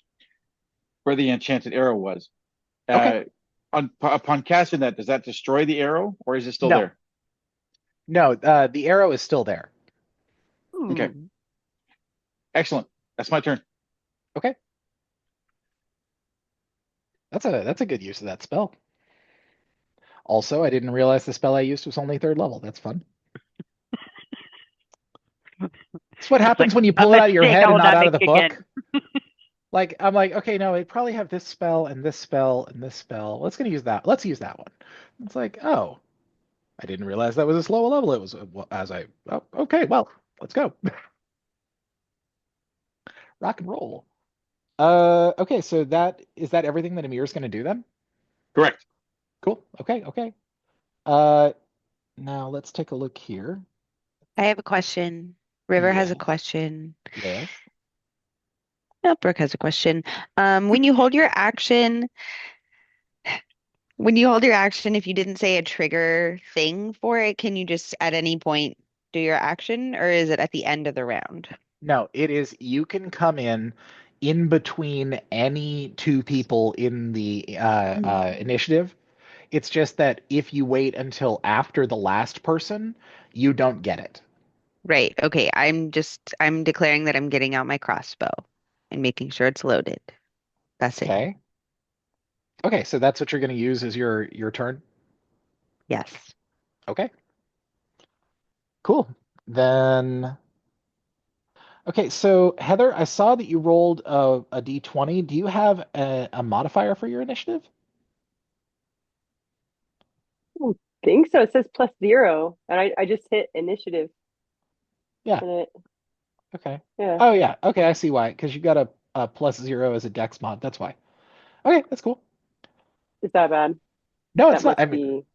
where the enchanted arrow was. Okay. Upon casting that, does that destroy the arrow, or is it still No. there? No, the arrow is still there. Okay, Ooh. excellent. That's my turn. Okay. That's a good use of that spell. Also, I didn't realize the spell I used was only 3rd level. That's fun. It's what happens when you A pull it out of your mistake head I and will not not out of make the again. book. Like, I'm like, okay, no, it probably have this spell and this spell and this spell. Let's use that one. It's like, oh, I didn't realize that was a slow level. It was okay, well, let's go. Rock and roll. Okay, so is that everything that Amir's going to do then? Correct. Cool. Okay. Uh, Now let's take a look here. I have a question. River has Yeah. a question. Yes. No, Brooke has a question. When you hold your action, if you didn't say a trigger thing for it, can you just at any point do your action, or is it at the end of the round? No, it is. You can come in between any two people in the initiative. It's just that if you wait until after the last person, you don't get it. Right. Okay. I'm declaring that I'm getting out my crossbow and making sure it's loaded. That's it. Okay. Okay, so that's what you're going to use as your turn. Yes. Okay. Cool. Then okay, so Heather, I saw that you rolled a d20. Do you have a modifier for your initiative? I think so. It says +0, and I just hit initiative. Yeah. And it, Okay. yeah. Oh yeah. Okay, I see why. Because you got a +0 as a dex mod. That's why. Okay, that's cool. Is that bad? No, it's That not. must I mean, be.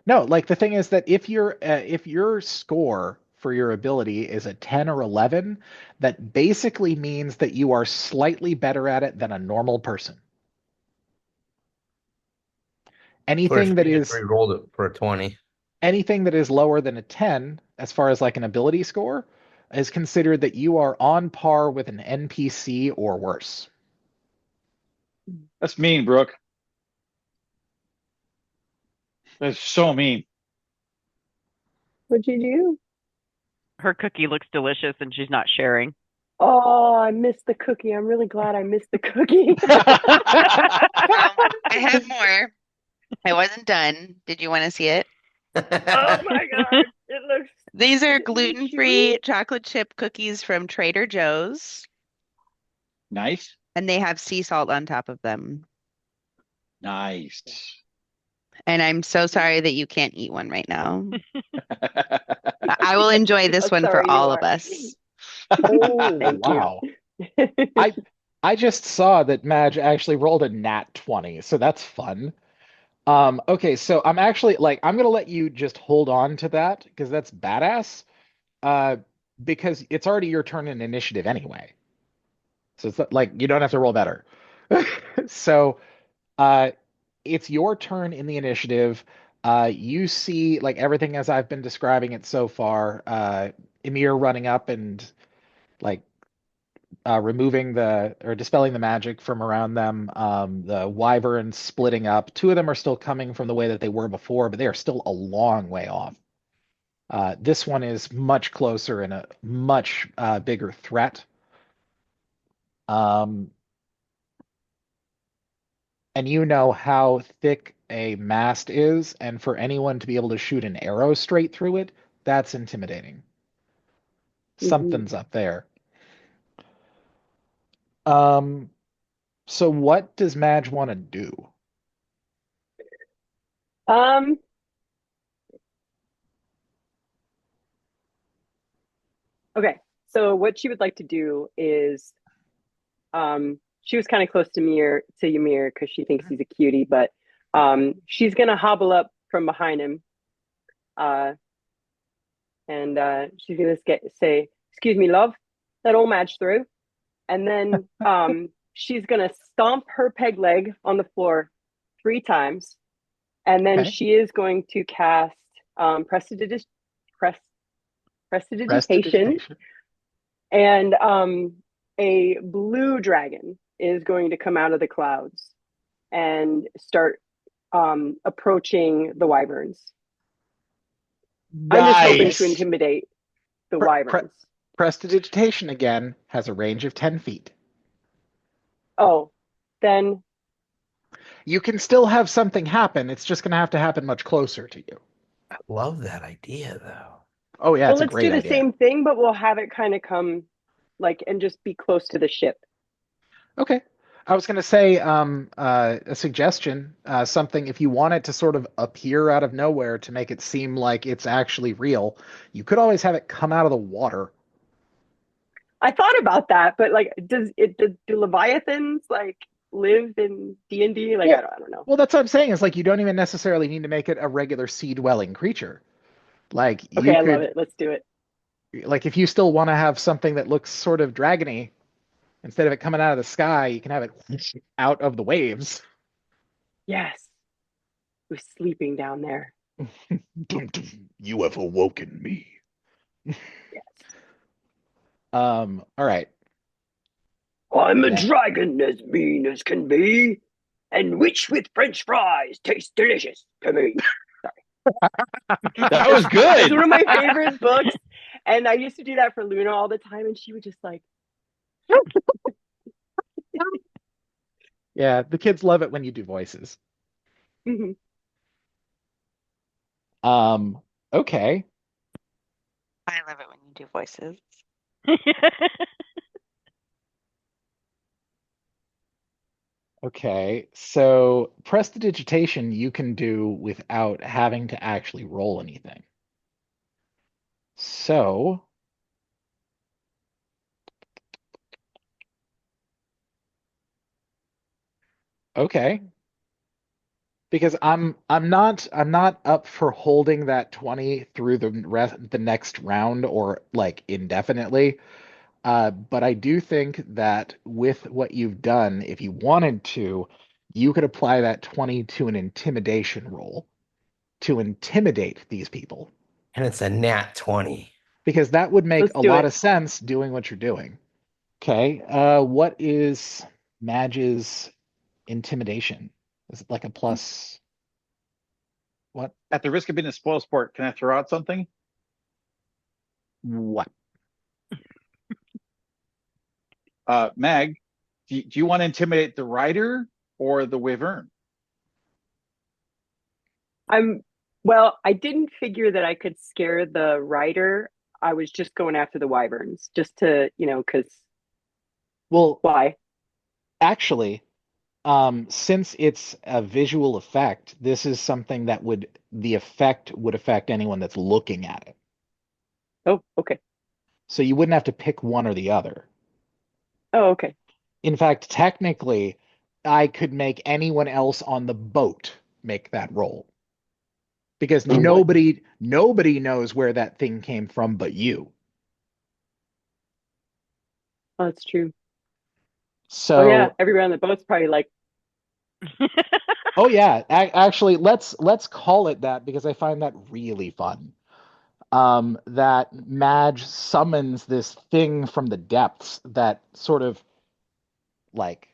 no. Like the thing is that if your score for your ability is a 10 or 11, that basically means that you are slightly better at it than a normal person. Anything that is rolled it for a 20. anything that is lower than a 10, as far as like an ability score, is considered that you are on par with an NPC or worse. That's mean, Brooke. That's so mean. What'd you do? Her cookie looks delicious and she's not sharing. Oh, I missed the cookie. I'm really glad I missed the cookie. I have more. I wasn't done. Did you want to see it? Oh my God. It looks These are chewy. gluten-free chocolate chip cookies from Trader Joe's, Nice. and they have sea salt on top of them. Nice. And I'm so sorry that you can't eat one right now. I will enjoy this I'm one for sorry you all of are. us. Oh, Thank you. wow. I just saw that Madge actually rolled a nat 20, so that's fun. Okay, so I'm actually like I'm gonna let you just hold on to that because that's badass. Uh, because it's already your turn in initiative anyway. So it's not, like you don't have to roll better. So, uh, it's your turn in the initiative. You see like everything as I've been describing it so far. Emir running up and like removing the or dispelling the magic from around them. The wyverns splitting up. Two of them are still coming from the way that they were before, but they are still a long way off. This one is much closer and a much bigger threat. Um, and you know how thick a mast is, and for anyone to be able to shoot an arrow straight through it, that's intimidating. Something's up there. Um, so what does Madge want to do? Um, okay. So what she would like to do is, she was kind of close to Ymir because she thinks he's a cutie, but she's gonna hobble up from behind him, uh, and she's gonna say, "Excuse me, love, that all match through," and then she's gonna stomp her peg leg on the floor 3 times, and then Okay. she is going to cast prestidigitation, Prestidigitation. and a blue dragon is going to come out of the clouds and start approaching the wyverns. I'm just hoping to Nice. intimidate the Pre- pre- wyverns. Prestidigitation again has a range of 10 feet. Oh, then You can still have something happen. It's just going to happen much closer to you. I love that idea, though. Oh, yeah, well, it's a let's great do the idea. same thing, but we'll have it kind of come like and just be close to the ship. Okay. I was going to say a suggestion, something if you want it to sort of appear out of nowhere to make it seem like it's actually real, you could always have it come out of the water. I thought about that, but like, do Leviathans like live in D&D? Like, Well, I don't know. well, that's what I'm saying is like you don't even necessarily need to make it a regular sea-dwelling creature. Like Okay, you I love could, it. Let's do it. like if you still want to have something that looks sort of dragony, instead of it coming out of the sky, you can have it out of the waves. Yes, who's sleeping down there? Dum, dum, you have awoken me. Yes. All right. I'm a Yeah. dragon as mean as can be, and which with French fries tastes delicious to me. That was It's good. one of my favorite books, and I used to do that for Luna all the time, and she would just like, Yeah, the kids love it when you do voices. mhm. Okay. I love it when you do voices. Okay. So prestidigitation you can do without having to actually roll anything. So, okay. Because I'm not up for holding that 20 through the next round or like indefinitely. But I do think that with what you've done, if you wanted to, you could apply that 20 to an intimidation roll to intimidate these people, And it's a nat 20. because that would make Let's a do lot it. of sense doing what you're doing. Okay. What is Madge's intimidation? Is it like a plus? What? At the risk of being a spoil sport, can I throw out something? What? Mag, do you want to intimidate the rider or the wyvern? Well, I didn't figure that I could scare the rider. I was just going after the wyverns, just to, because Well, why? actually, since it's a visual effect, this is something that the effect would affect anyone that's looking at it. Oh, okay. So you wouldn't have to pick one or the other. Oh, okay. In fact, technically, I could make anyone else on the boat make that roll, because Oh, nobody knows where that thing came from but you. Oh, that's true. Oh yeah, So, everyone on the boat's probably like, oh yeah, actually, let's call it that, because I find that really fun. That Madge summons this thing from the depths that sort of like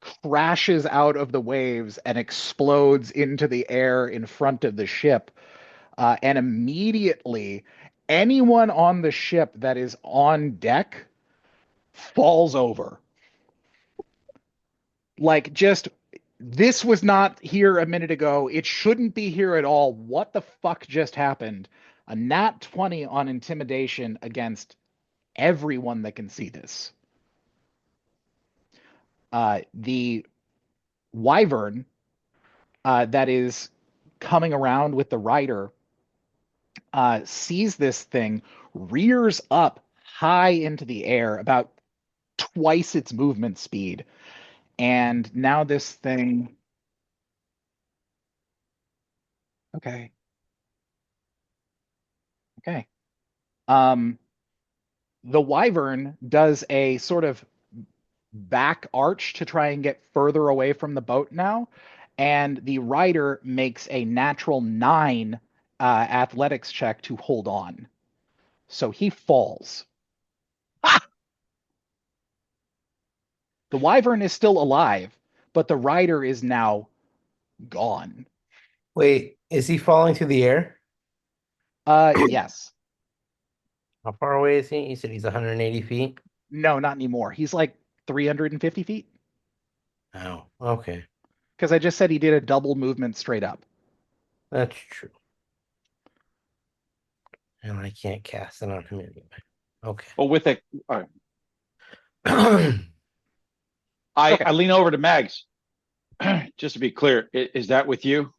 crashes out of the waves and explodes into the air in front of the ship. And immediately, anyone on the ship that is on deck falls over. Like, just, this was not here a minute ago. It shouldn't be here at all. What the fuck just happened? A nat 20 on intimidation against everyone that can see this. The wyvern that is coming around with the rider sees this thing, rears up high into the air, about twice its movement speed. And now this thing. Okay. Okay. Um, the wyvern does a sort of back arch to try and get further away from the boat now, and the rider makes a natural 9 athletics check to hold on. So he falls. Ah! The wyvern is still alive, but the rider is now gone. Wait, is he falling through the air? Yes. How far away is he? You said he's 180 feet? No, not anymore. He's like 350 feet. Oh, okay. Because I just said he did a double movement straight up. That's true. And I can't cast it on him anyway. Okay. Well, with it, I lean over to Mags. Just to be clear, is that with you?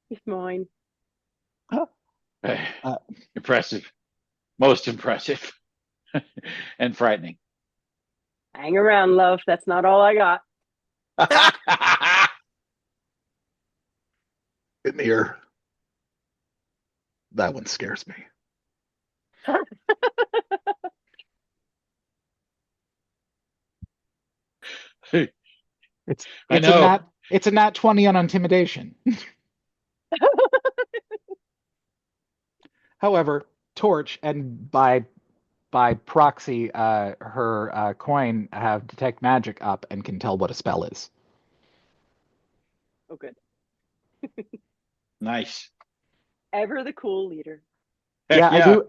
he's mine. Impressive, most impressive, and frightening. Hang around, love. That's not all I got. Come here. That one scares me. It's I it's know. a nat 20 on intimidation. However, Torch, and by proxy, her coin have detect magic up and can tell what a spell is. Oh, good. Nice. Ever the cool leader. Yeah, Yeah. I do.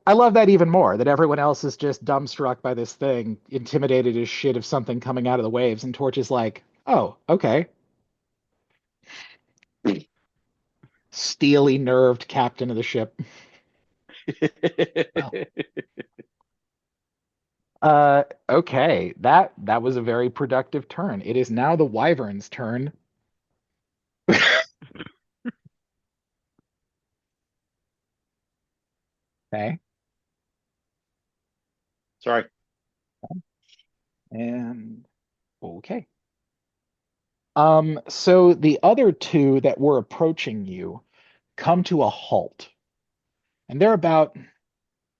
I love that even more, that everyone else is just dumbstruck by this thing, intimidated as shit of something coming out of the waves, and Torch is like, oh, okay. Steely nerved captain of the ship. Okay, that was a very productive turn. It is now the wyvern's turn. Okay, Sorry. and okay. So the other two that were approaching you come to a halt, and they're about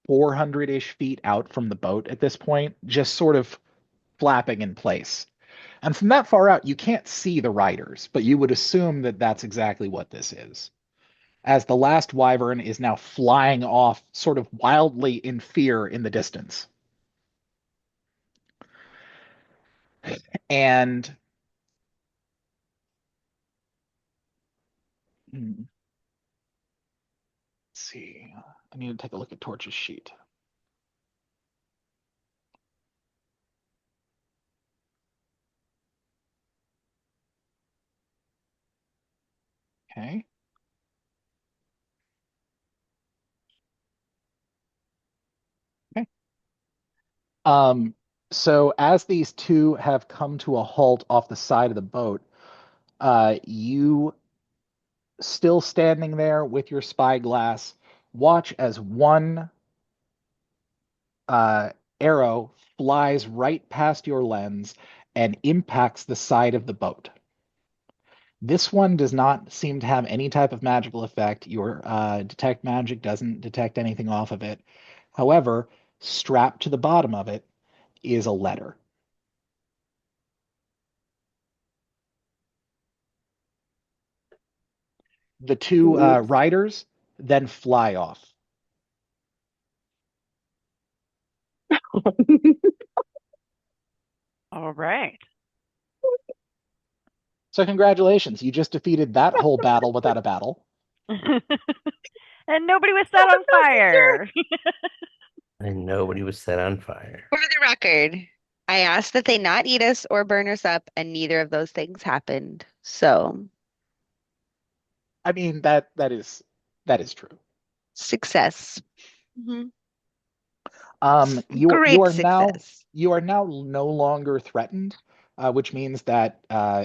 400-ish feet out from the boat at this point, just sort of flapping in place. And from that far out, you can't see the riders, but you would assume that that's exactly what this is. As the last wyvern is now flying off sort of wildly in fear in the distance. And let's see, I need to take a look at Torch's sheet. Okay. Okay. So as these two have come to a halt off the side of the boat, you still standing there with your spyglass, watch as one arrow flies right past your lens and impacts the side of the boat. This one does not seem to have any type of magical effect. Your detect magic doesn't detect anything off of it. However, strapped to the bottom of it is a letter. The two Oops. riders then fly off. All right. So congratulations, you just defeated that whole battle without a battle. And nobody was set on fire. And nobody was set on fire. For the record, I asked that they not eat us or burn us up, and neither of those things happened. So, I mean that is true. success. Mhm. You Great are now success. no longer threatened, which means that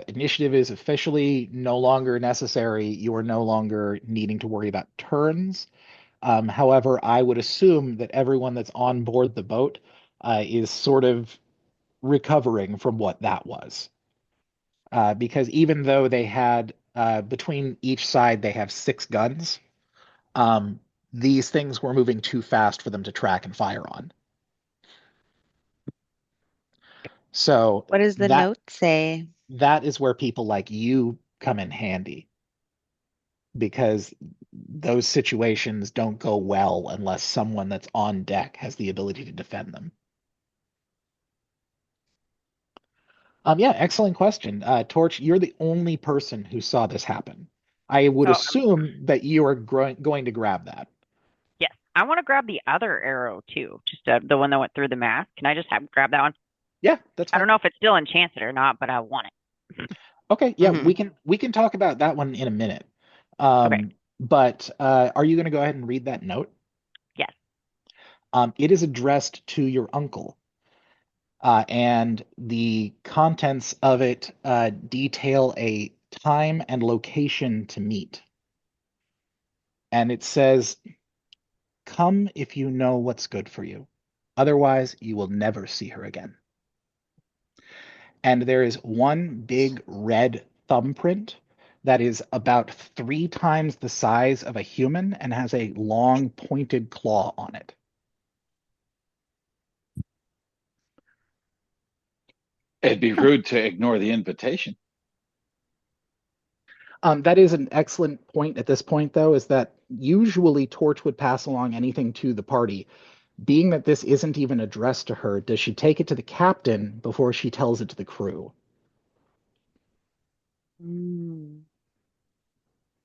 initiative is officially no longer necessary. You are no longer needing to worry about turns. However, I would assume that everyone that's on board the boat is sort of recovering from what that was. Because even though they had, between each side, they have 6 guns, um, these things were moving too fast for them to track and fire on. So What does the that note say? that is where people like you come in handy, because those situations don't go well unless someone that's on deck has the ability to defend them. Yeah, excellent question. Torch, you're the only person who saw this happen. I would Oh, assume that you are going to grab that. yes. I want to grab the other arrow too, just the one that went through the mask. Can I just grab that one? Yeah, that's I fine. don't know if it's still enchanted or not, but I want it. Okay, yeah, Mhm. we can talk about that one in a minute. Okay. But are you going to go ahead and read that note? Yes. It is addressed to your uncle. And the contents of it detail a time and location to meet. And it says, "Come if you know what's good for you. Otherwise, you will never see her again." And there is one big red thumbprint that is about 3 times the size of a human and has a long pointed claw on it. It'd be rude to ignore the invitation. That is an excellent point at this point, though, is that usually Torch would pass along anything to the party. Being that this isn't even addressed to her, does she take it to the captain before she tells it to the crew?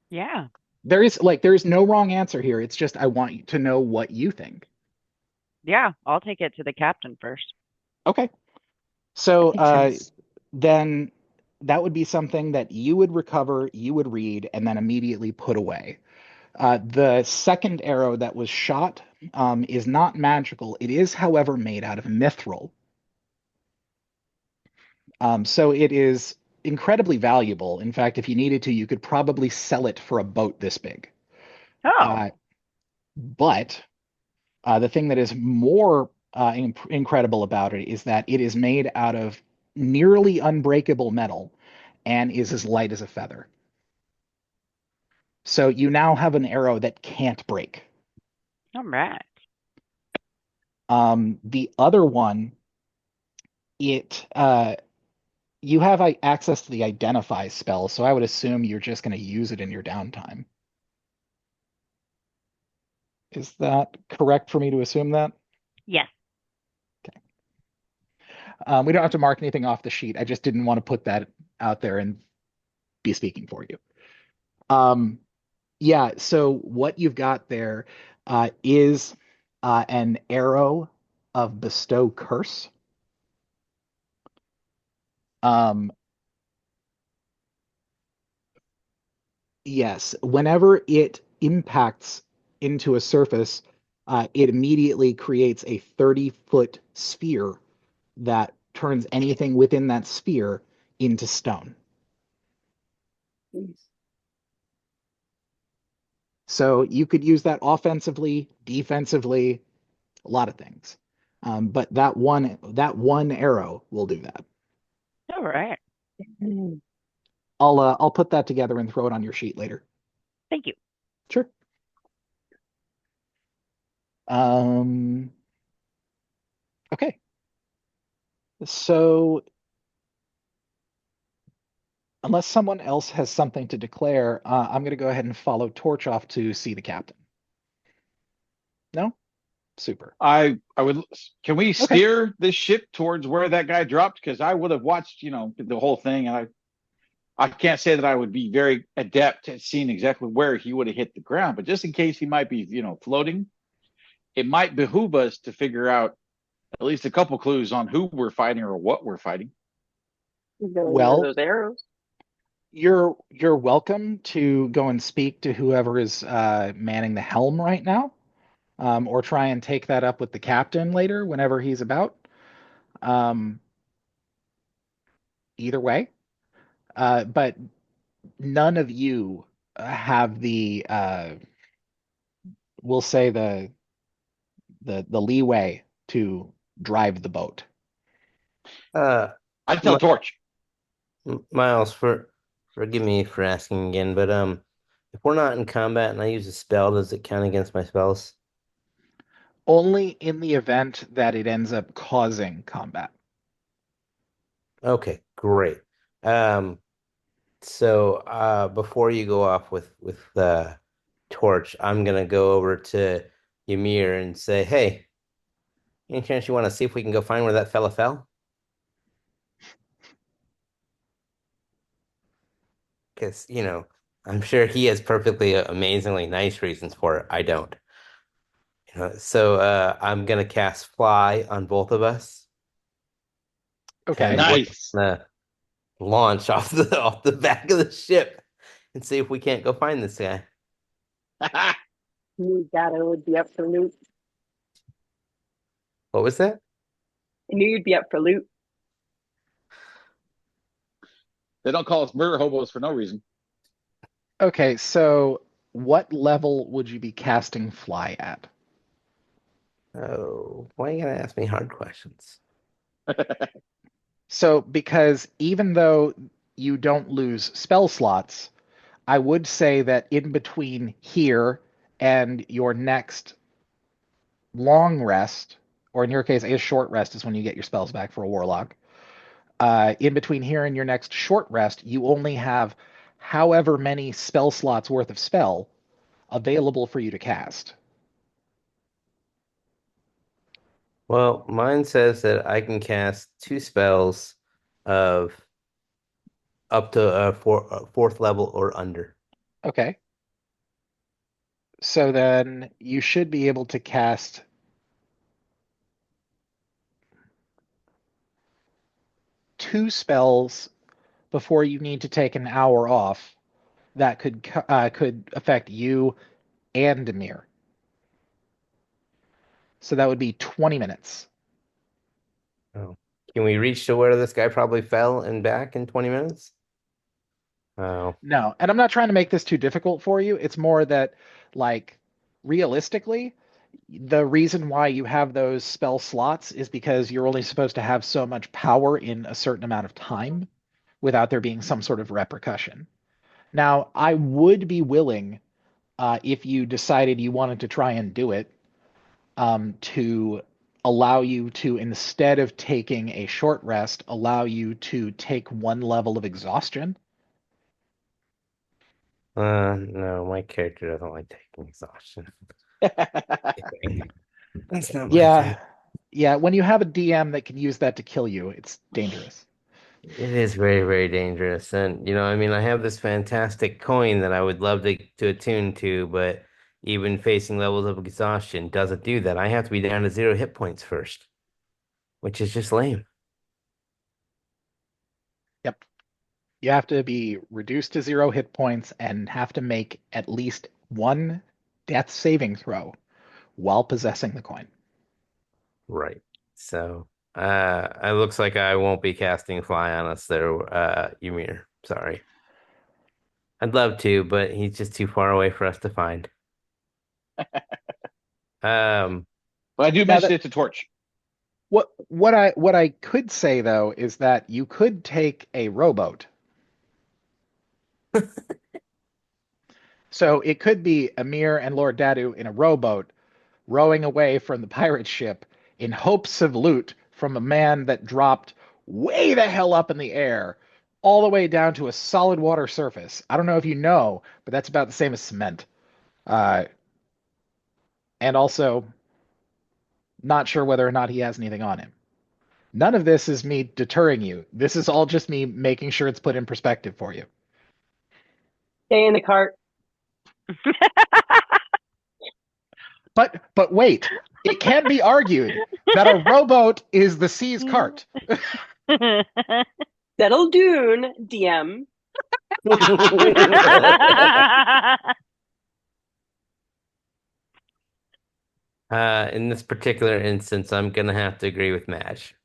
Yeah. There is no wrong answer here. It's just I want you to know what you think. Yeah. I'll take it to the captain first. Okay. So Makes sense. then that would be something that you would recover, you would read, and then immediately put away. The second arrow that was shot is not magical. It is, however, made out of mithril. So it is incredibly valuable. In fact, if you needed to, you could probably sell it for a boat this big. Oh. But the thing that is more incredible about it is that it is made out of nearly unbreakable metal and is as light as a feather. So you now have an arrow that can't break. All right. The other one you have access to the identify spell, so I would assume you're just going to use it in your downtime. Is that correct for me to assume that? Yes. We don't have to mark anything off the sheet. I just didn't want to put that out there and be speaking for you. Yeah, so what you've got there is an arrow of bestow curse. Yes, whenever it impacts into a surface, it immediately creates a 30-foot sphere that turns anything within that sphere into stone. So you could use that offensively, defensively, a lot of things. But that one arrow will do that. All right. I'll put that together and throw it on your sheet later. Thank you. Sure. Okay. So unless someone else has something to declare, I'm going to go ahead and follow Torch off to see the captain. No? Super. I would. Can we steer this ship towards where that guy dropped? Because I would have watched, the whole thing, and I can't say that I would be very adept at seeing exactly where he would have hit the ground. But just in case he might be, floating, it might behoove us to figure out at least a couple clues on who we're fighting or what we're fighting. Well, those arrows. You're welcome to go and speak to whoever is manning the helm right now, or try and take that up with the captain later whenever he's about. Either way, but none of you have the we'll say the leeway to drive the boat. Uh, I tell Torch. Miles, forgive me for asking again, but if we're not in combat and I use a spell, does it count against my spells? Only in the event that it ends up causing combat. Okay, great. So before you go off with the Torch, I'm gonna go over to Ymir and say, "Hey, any chance you want to see if we can go find where that fella fell?" Because, I'm sure he has perfectly amazingly nice reasons for it. I don't. So I'm gonna cast Fly on both of us. Okay. And Nice. we're gonna launch off the back of the ship and see if we can't go find this guy. Knew Gato would be up for loot. What was that? I knew you'd be up for loot. They don't call us murder hobos for no reason. Okay, so what level would you be casting Fly at? Oh, why are you gonna ask me hard questions? So, because even though you don't lose spell slots, I would say that in between here and your next long rest, or in your case, a short rest is when you get your spells back for a warlock. In between here and your next short rest, you only have however many spell slots worth of spell available for you to cast. Well, mine says that I can cast 2 spells of up to fourth level or under. Okay. So then you should be able to cast 2 spells before you need to take an hour off that could affect you and Demir. So that would be 20 minutes. Oh. Can we reach to where this guy probably fell and back in 20 minutes? Oh. No, and I'm not trying to make this too difficult for you. It's more that, like, realistically, the reason why you have those spell slots is because you're only supposed to have so much power in a certain amount of time without there being some sort of repercussion. Now, I would be willing, if you decided you wanted to try and do it, to allow you to, instead of taking a short rest, allow you to take one level of exhaustion. No, my character doesn't like taking exhaustion. That's not my thing. Yeah, when you have a DM that can use that to kill you, it's dangerous. It is very, very dangerous. And, I mean, I have this fantastic coin that I would love to attune to, but even facing levels of exhaustion doesn't do that. I have to be down to 0 hit points first, which is just lame. Yep. You have to be reduced to 0 hit points and have to make at least one death saving throw while possessing the coin. Right. So, it looks like I won't be casting Fly on us there, Ymir. Sorry. I'd love to, but he's just too far away for us to find. But I do Now mention that- it to Torch. What I could say though is that you could take a rowboat. So it could be Amir and Lord Dadu in a rowboat rowing away from the pirate ship in hopes of loot from a man that dropped way the hell up in the air, all the way down to a solid water surface. I don't know if you know, but that's about the same as cement. And also, not sure whether or not he has anything on him. None of this is me deterring you. This is all just me making sure it's put in perspective for you. Stay in the cart. But wait, it can be argued that a rowboat is the sea's cart. Settle Dune, DM. In this particular instance, I'm gonna have to agree with Madge.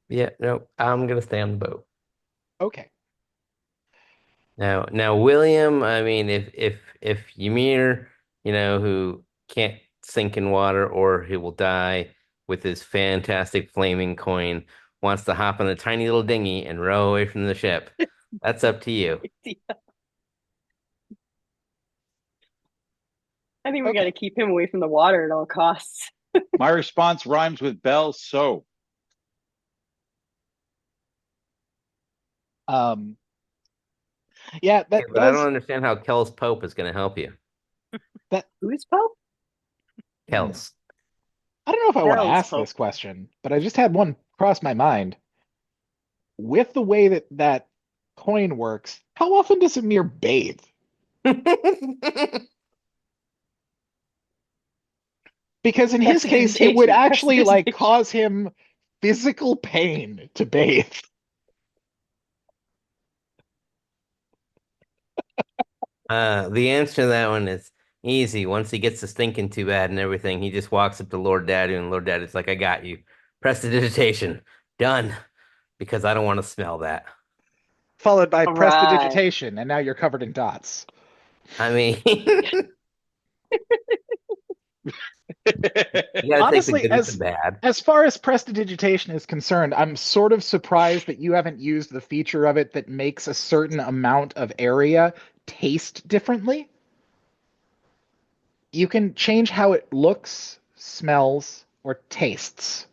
Yeah, no, I'm gonna stay on the boat. Okay. Now, William, I mean, if Ymir, who can't sink in water or he will die with his fantastic flaming coin, wants to hop on a tiny little dinghy and row away from the ship, that's up to you. I think we got to keep him away from the water at all costs. My response rhymes with Bell, so. Yeah, that But I does. don't understand how Kel's Pope is going to help you. Who's Pope? Kel's. I don't know if I want to Hell's ask hope. this question, but I just had one cross my mind. With the way that coin works, how often does Amir bathe? Because in his case, it would actually like cause him physical pain to bathe. The answer to that one is easy. Once he gets the stinking too bad and everything, he just walks up to Lord Dadu, and Lord Dadu's like, I got you. Prestidigitation. Done. Because I don't want to smell that. Followed by All prestidigitation, and now you're covered in dots. I mean, you gotta Honestly, take the good with the bad. As far as prestidigitation is concerned, I'm sort of surprised that you haven't used the feature of it that makes a certain amount of area taste differently. You can change how it looks, smells, or tastes.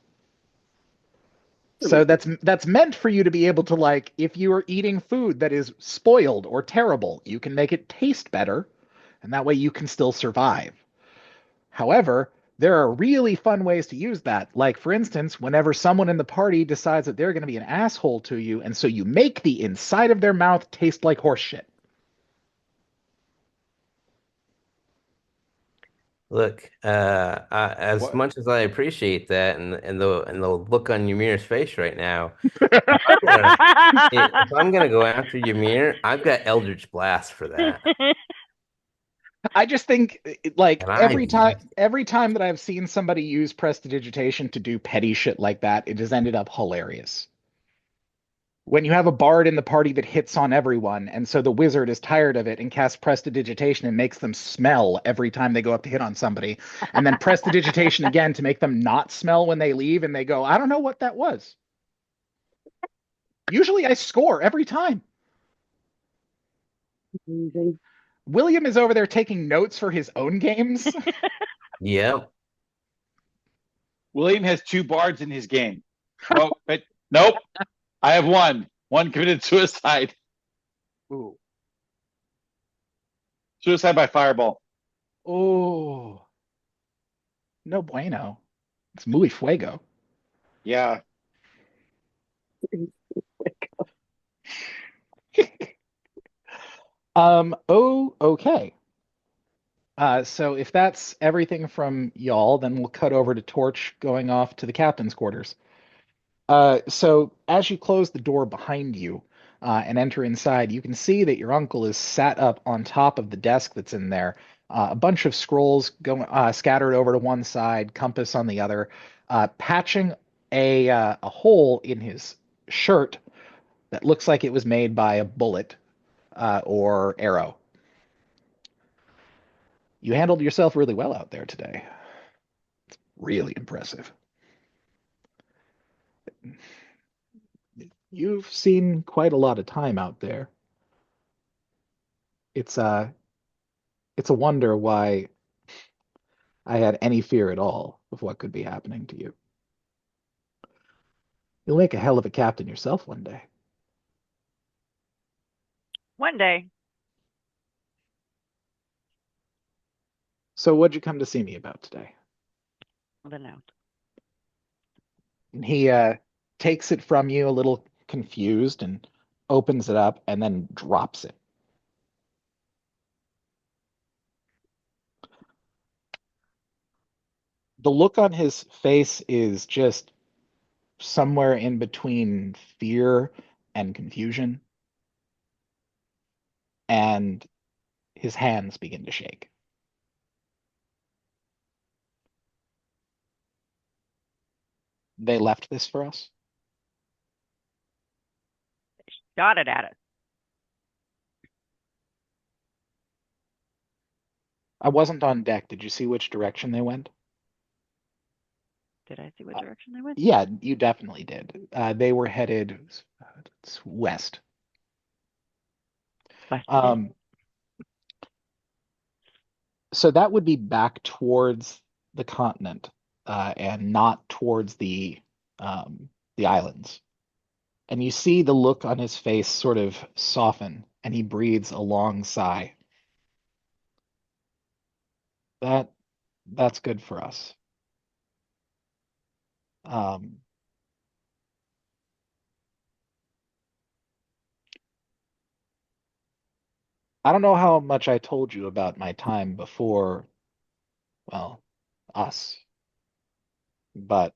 So that's meant for you to be able to, like, if you are eating food that is spoiled or terrible, you can make it taste better, and that way you can still survive. However, there are really fun ways to use that. Like, for instance, whenever someone in the party decides that they're going to be an asshole to you, and so you make the inside of their mouth taste like horse shit. Look, as much as I appreciate that, and the look on Ymir's face right now, if I'm gonna go after Ymir, I've got Eldritch Blast for that. I just think, like, And I- every time that I've seen somebody use prestidigitation to do petty shit like that, it has ended up hilarious. When you have a bard in the party that hits on everyone, and so the wizard is tired of it and casts prestidigitation and makes them smell every time they go up to hit on somebody, and then prestidigitation again to make them not smell when they leave, and they go, I don't know what that was. Usually I score every time. Amazing. William is over there taking notes for his own games. Yep. William has 2 bards in his game. Oh, but nope. I have one. One committed suicide. Ooh. Suicide by fireball. Oh. No bueno. It's muy fuego. Yeah. Oh, okay. So if that's everything from y'all, then we'll cut over to Torch going off to the captain's quarters. So as you close the door behind you and enter inside, you can see that your uncle is sat up on top of the desk that's in there. A bunch of scrolls going scattered over to one side, compass on the other, patching a hole in his shirt that looks like it was made by a bullet or arrow. You handled yourself really well out there today. It's really impressive. You've seen quite a lot of time out there. It's it's a wonder why I had any fear at all of what could be happening to you. You'll make a hell of a captain yourself one day. One day. So what'd you come to see me about today? The note. And he takes it from you a little confused and opens it up and then drops it. The look on his face is just somewhere in between fear and confusion. And his hands begin to shake. They left this for us? Shot it at us. I wasn't on deck. Did you see which direction they went? Did I see what direction they went? Yeah, you definitely did. They were headed west. West. So that would be back towards the continent and not towards the islands. And you see the look on his face sort of soften, and he breathes a long sigh. That's good for us. I don't know how much I told you about my time before, well, us, but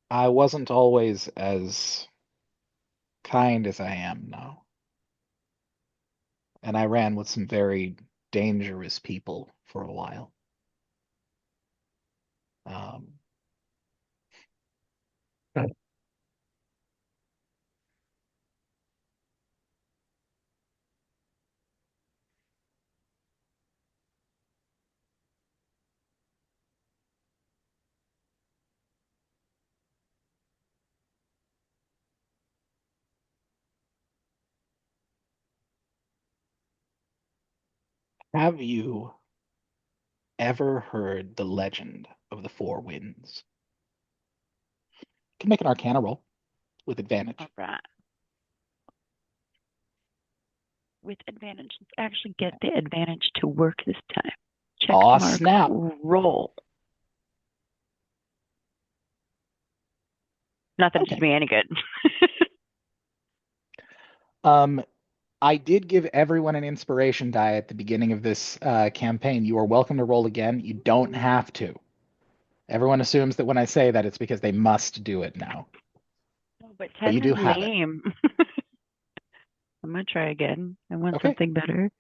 I wasn't always as kind as I am now. And I ran with some very dangerous people for a while. Have you ever heard the legend of the Four Winds? You can make an Arcana roll with advantage. All right. With advantage. Let's actually get the advantage to work this time. Check Aw, mark snap. roll. Nothing Okay. to me any good. I did give everyone an inspiration die at the beginning of this campaign. You are welcome to roll again. You don't have to. Everyone assumes that when I say that, it's because they must do it now. But But you 10 do is have it. lame. I'm going to try again. I want Okay. something better.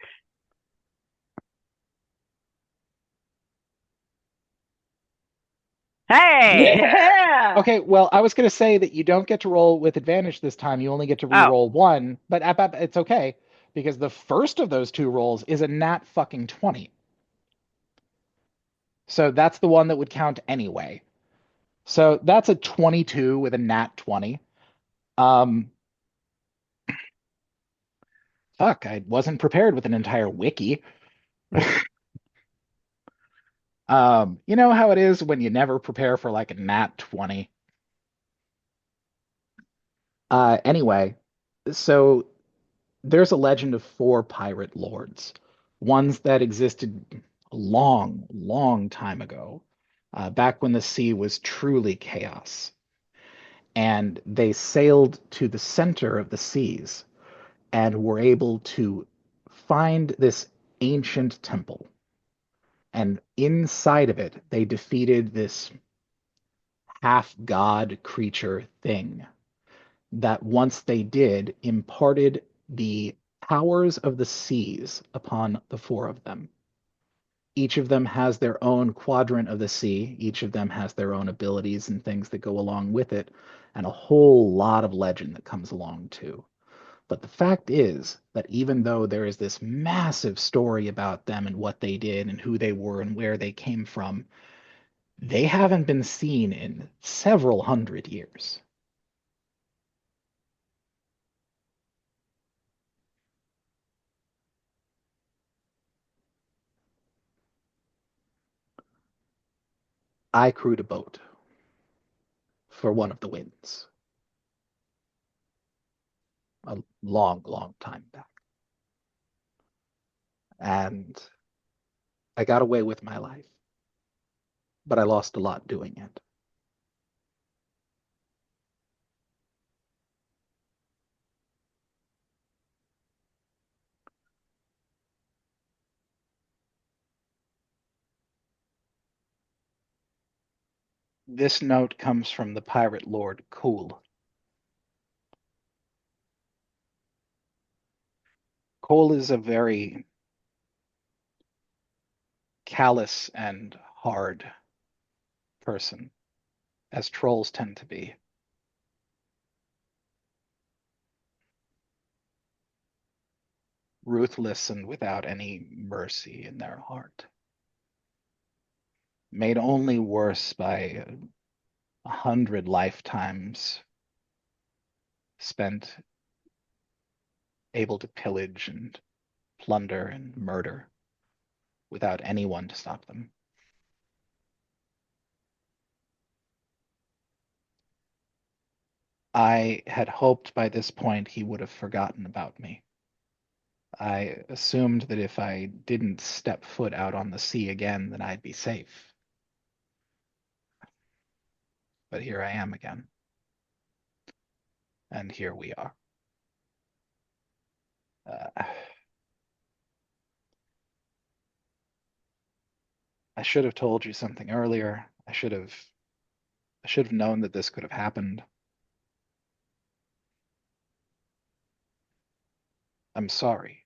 Hey! Yeah. Okay, well, I was going to say that you don't get to roll with advantage this time. You only get to re-roll one, but it's okay because the first of those two rolls is a nat fucking 20. So that's the one that would count anyway. So that's a 22 with a nat 20. Fuck, I wasn't prepared with an entire wiki. You know how it is when you never prepare for like a nat 20. Anyway, so there's a legend of four pirate lords, ones that existed a long, long time ago, back when the sea was truly chaos. And they sailed to the center of the seas and were able to find this ancient temple. And inside of it, they defeated this half god creature thing that once they did imparted the powers of the seas upon the four of them. Each of them has their own quadrant of the sea. Each of them has their own abilities and things that go along with it, and a whole lot of legend that comes along too. But the fact is that even though there is this massive story about them and what they did and who they were and where they came from, they haven't been seen in several hundred years. I crewed a boat for one of the winds a long, long time back. And I got away with my life, but I lost a lot doing it. This note comes from the pirate lord Cool. Cole is a very callous and hard person, as trolls tend to be. Ruthless and without any mercy in their heart. Made only worse by 100 lifetimes spent able to pillage and plunder and murder without anyone to stop them. I had hoped by this point he would have forgotten about me. I assumed that if I didn't step foot out on the sea again, then I'd be safe. But here I am again. And here we are. I should have told you something earlier. I should have known that this could have happened. I'm sorry.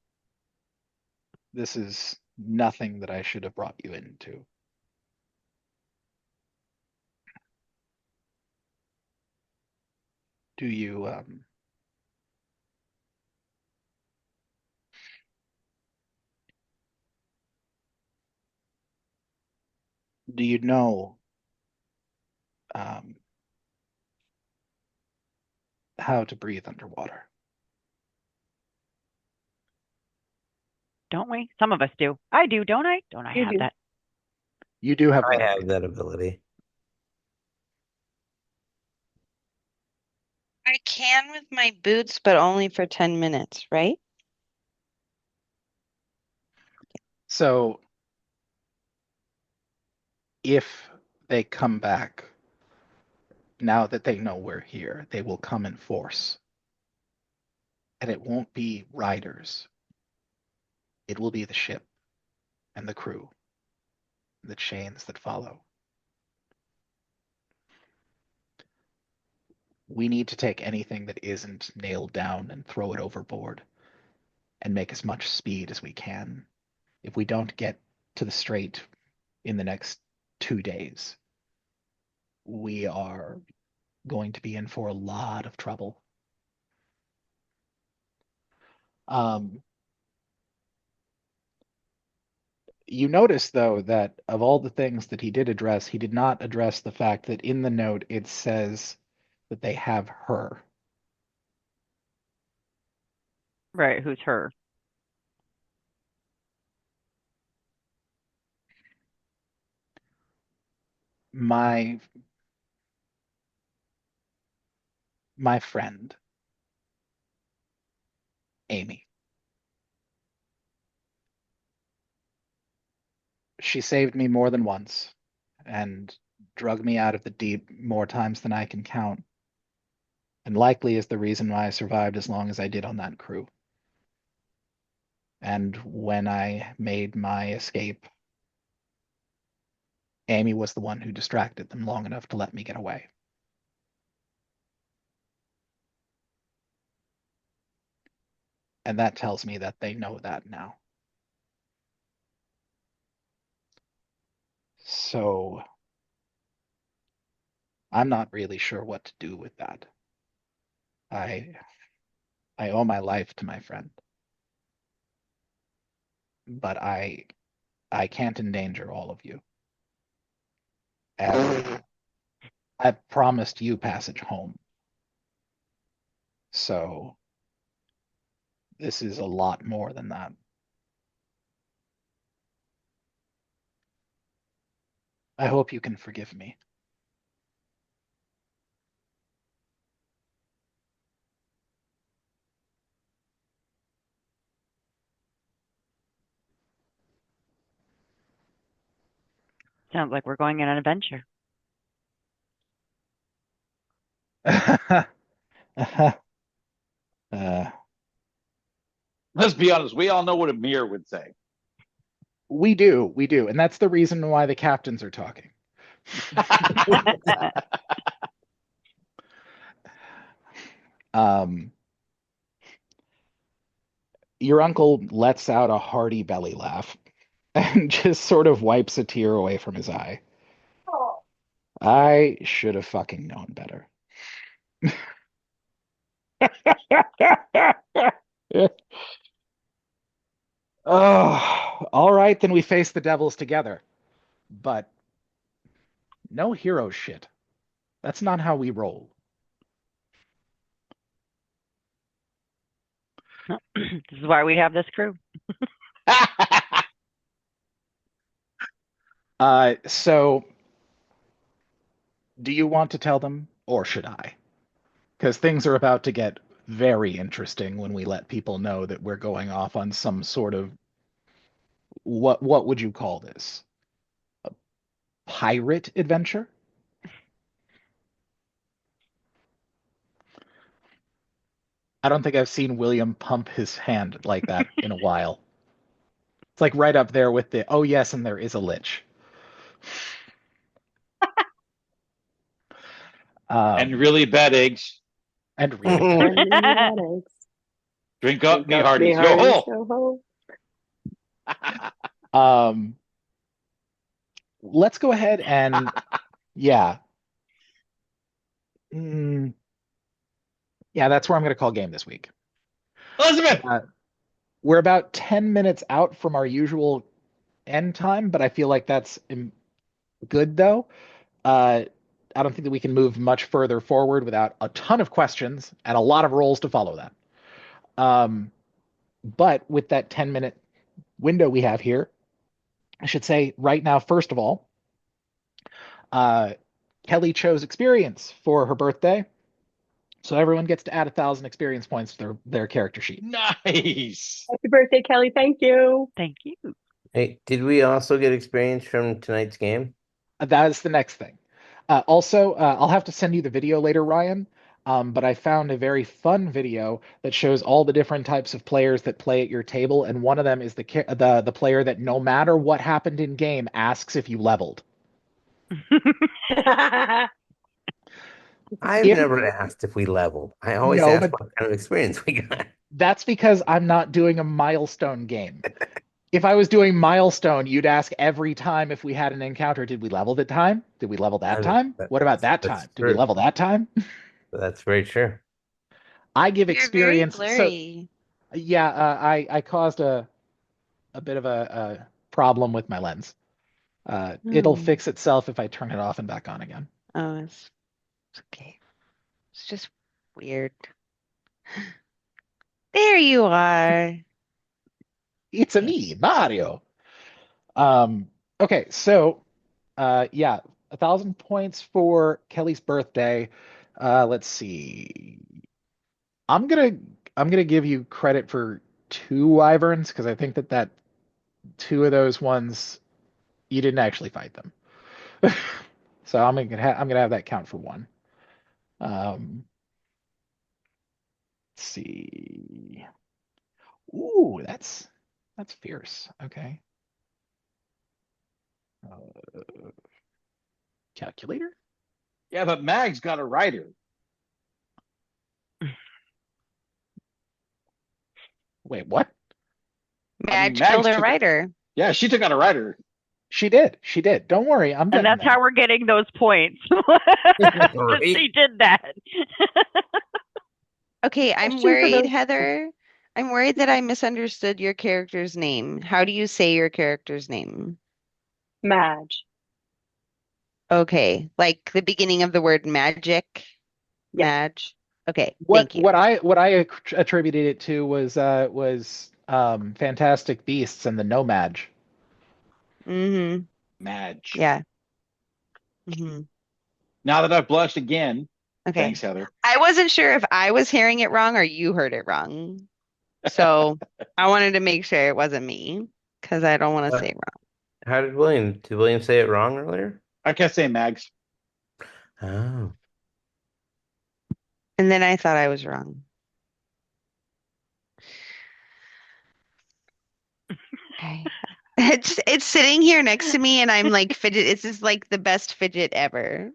This is nothing that I should have brought you into. Do you know um, how to breathe underwater? Don't we? Some of us do. I do, don't I? Don't I You have do. that? You do have I that have ability. that ability. I can with my boots, but only for 10 minutes, right? So if they come back, now that they know we're here, they will come in force. And it won't be riders. It will be the ship and the crew, the chains that follow. We need to take anything that isn't nailed down and throw it overboard and make as much speed as we can. If we don't get to the strait in the next 2 days, we are going to be in for a lot of trouble. Um, you notice, though, that of all the things that he did address, he did not address the fact that in the note it says that they have her. Right, who's her? my my friend, Amy. She saved me more than once and drug me out of the deep more times than I can count, and likely is the reason why I survived as long as I did on that crew. And when I made my escape, Amy was the one who distracted them long enough to let me get away. And that tells me that they know that now. So I'm not really sure what to do with that. I I owe my life to my friend, but I can't endanger all of you. And I promised you passage home. So this is a lot more than that. I hope you can forgive me. Sounds like we're going on an adventure. Uh, Let's be honest. We all know what Amir would say. we do, and that's the reason why the captains are talking. Your uncle lets out a hearty belly laugh and just sort of wipes a tear away from his eye. I should have fucking known better. Oh, all right, then we face the devils together. But no hero shit. That's not how we roll. This is why we have this crew. So do you want to tell them, or should I? Because things are about to get very interesting when we let people know that we're going off on some sort of what would you call this? A pirate adventure? I don't think I've seen William pump his hand like that in a while. It's like right up there with the, oh yes, and there is a lich. And really bad eggs. And really And bad eggs. Drink up, me Drink hearties. me Yo hearties, ho! yo ho. Let's go ahead and yeah. Yeah, that's where I'm going to call game this week. Elizabeth! We're about 10 minutes out from our usual end time, but I feel like that's good though. I don't think that we can move much further forward without a ton of questions and a lot of rolls to follow that. But with that 10-minute window we have here, I should say right now, first of all, Kelly chose experience for her birthday. So everyone gets to add 1,000 experience points to their character sheet. Nice. Happy birthday, Kelly. Thank you. Thank you. Hey, did we also get experience from tonight's game? That is the next thing. Also, I'll have to send you the video later, Ryan. But I found a very fun video that shows all the different types of players that play at your table, and one of them is the player that no matter what happened in game asks if you leveled. I've never asked if we leveled. I always No, ask but what kind of experience we got. that's because I'm not doing a milestone game. If I was doing milestone, you'd ask every time if we had an encounter, did we level the time? Did we level that time? What about that that's time? Did we true. level that time? That's very true. I give You're experience. very blurry. Yeah, I caused a bit of a problem with my lens. It'll fix itself if I turn it off and back on again. Oh, it's okay. It's just weird. There you are. It's a me, Mario. Okay, so yeah, 1,000 points for Kelly's birthday. Let's see. I'm gonna give you credit for 2 wyverns because I think that 2 of those ones you didn't actually fight them. So I'm gonna have that count for 1. Let's see. Ooh, that's fierce. Okay. Calculator? Yeah, but Mag's got a rider. Wait, what? Madge Mags killed her took- rider. Yeah, she took out a rider. She did. She did. Don't worry. I'm And getting that's there. how we're getting those points. Right. She did that. Okay, I'm Question for worried, those- Heather. I'm worried that I misunderstood your character's name. How do you say your character's name? Madge. Okay, like the beginning of the word magic. Yeah. Madge. Okay, What thank you. what I attributed it to was Fantastic Beasts and the Nomad. Mm-hmm. Madge. Yeah. Mm-hmm. Now that I've blushed again, Okay. thanks, Heather. I wasn't sure if I was hearing it wrong or you heard it wrong. So I wanted to make sure it wasn't me because I don't want to What? say it wrong. How did William say it wrong earlier? I kept saying Mags. Oh. And then I thought I was wrong. Okay. It's sitting here next to me and I'm like fidget. It's just like the best fidget ever.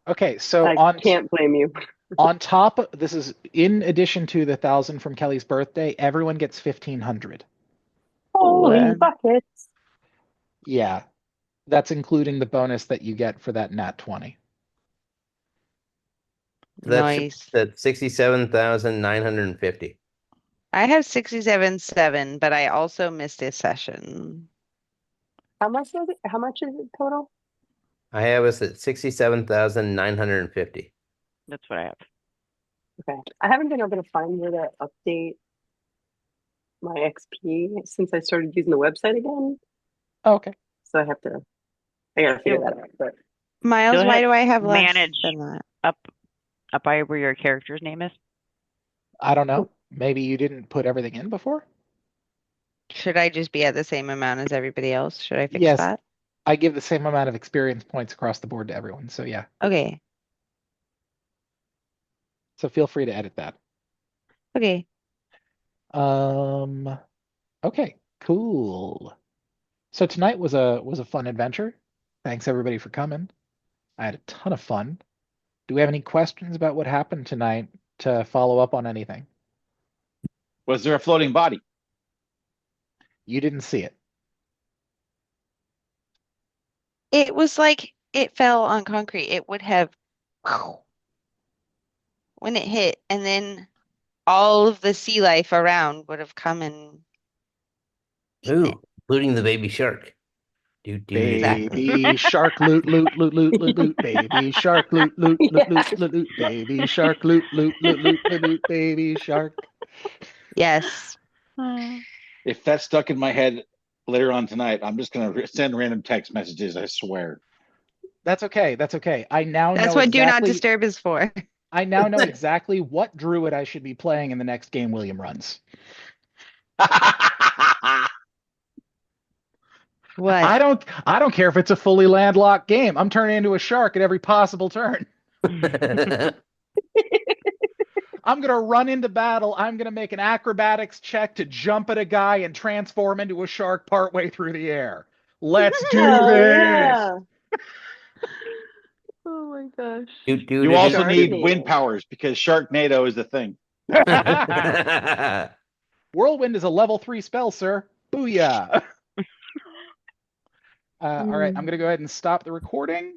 Okay, so I can't blame you. on top, this is in addition to the 1,000 from Kelly's birthday, everyone gets 1,500. Holy buckets. Yeah, that's including the bonus that you get for that nat 20. Nice. That's 67,950. I have 67.7, but I also missed a session. How much is it? How much is it total? I have us at 67,950. That's what I have. Okay. I haven't been able to find where to update my XP since I started using the website again. Oh, okay. So I gotta figure that out. But Miles, Go why ahead. do I have less Manage. than that? Up by where your character's name is. I don't know. Maybe you didn't put everything in before? Should I just be at the same amount as everybody else? Should I fix Yes. that? I give the same amount of experience points across the board to everyone. So yeah. Okay. So feel free to edit that. Okay. Okay, cool. So tonight was a fun adventure. Thanks everybody for coming. I had a ton of fun. Do we have any questions about what happened tonight to follow up on anything? Was there a floating body? You didn't see it. It was like it fell on concrete. It would have when it hit, and then all of the sea life around would have come and eaten it. Ooh, including the baby shark. Exactly. Baby shark loot loot loot loot loot loot. Baby shark loot loot loot loot loot loot. Baby shark loot loot loot loot loot loot. Baby shark. Yes. If that's stuck in my head later on tonight, I'm just gonna send random text messages. I swear. That's okay. That's okay. I now That's know what Do Not exactly. Disturb is for. I now know exactly what druid I should be playing in the next game William runs. What? I don't care if it's a fully landlocked game. I'm turning into a shark at every possible turn. I'm gonna run into battle. I'm gonna make an acrobatics check to jump at a guy and transform into a shark partway through the air. Let's do Hell this. yeah. Oh my gosh. You also need Sharknado. wind powers because Sharknado is the thing. Whirlwind is a level 3 spell, sir. Booyah. All right, I'm gonna go ahead and stop the recording.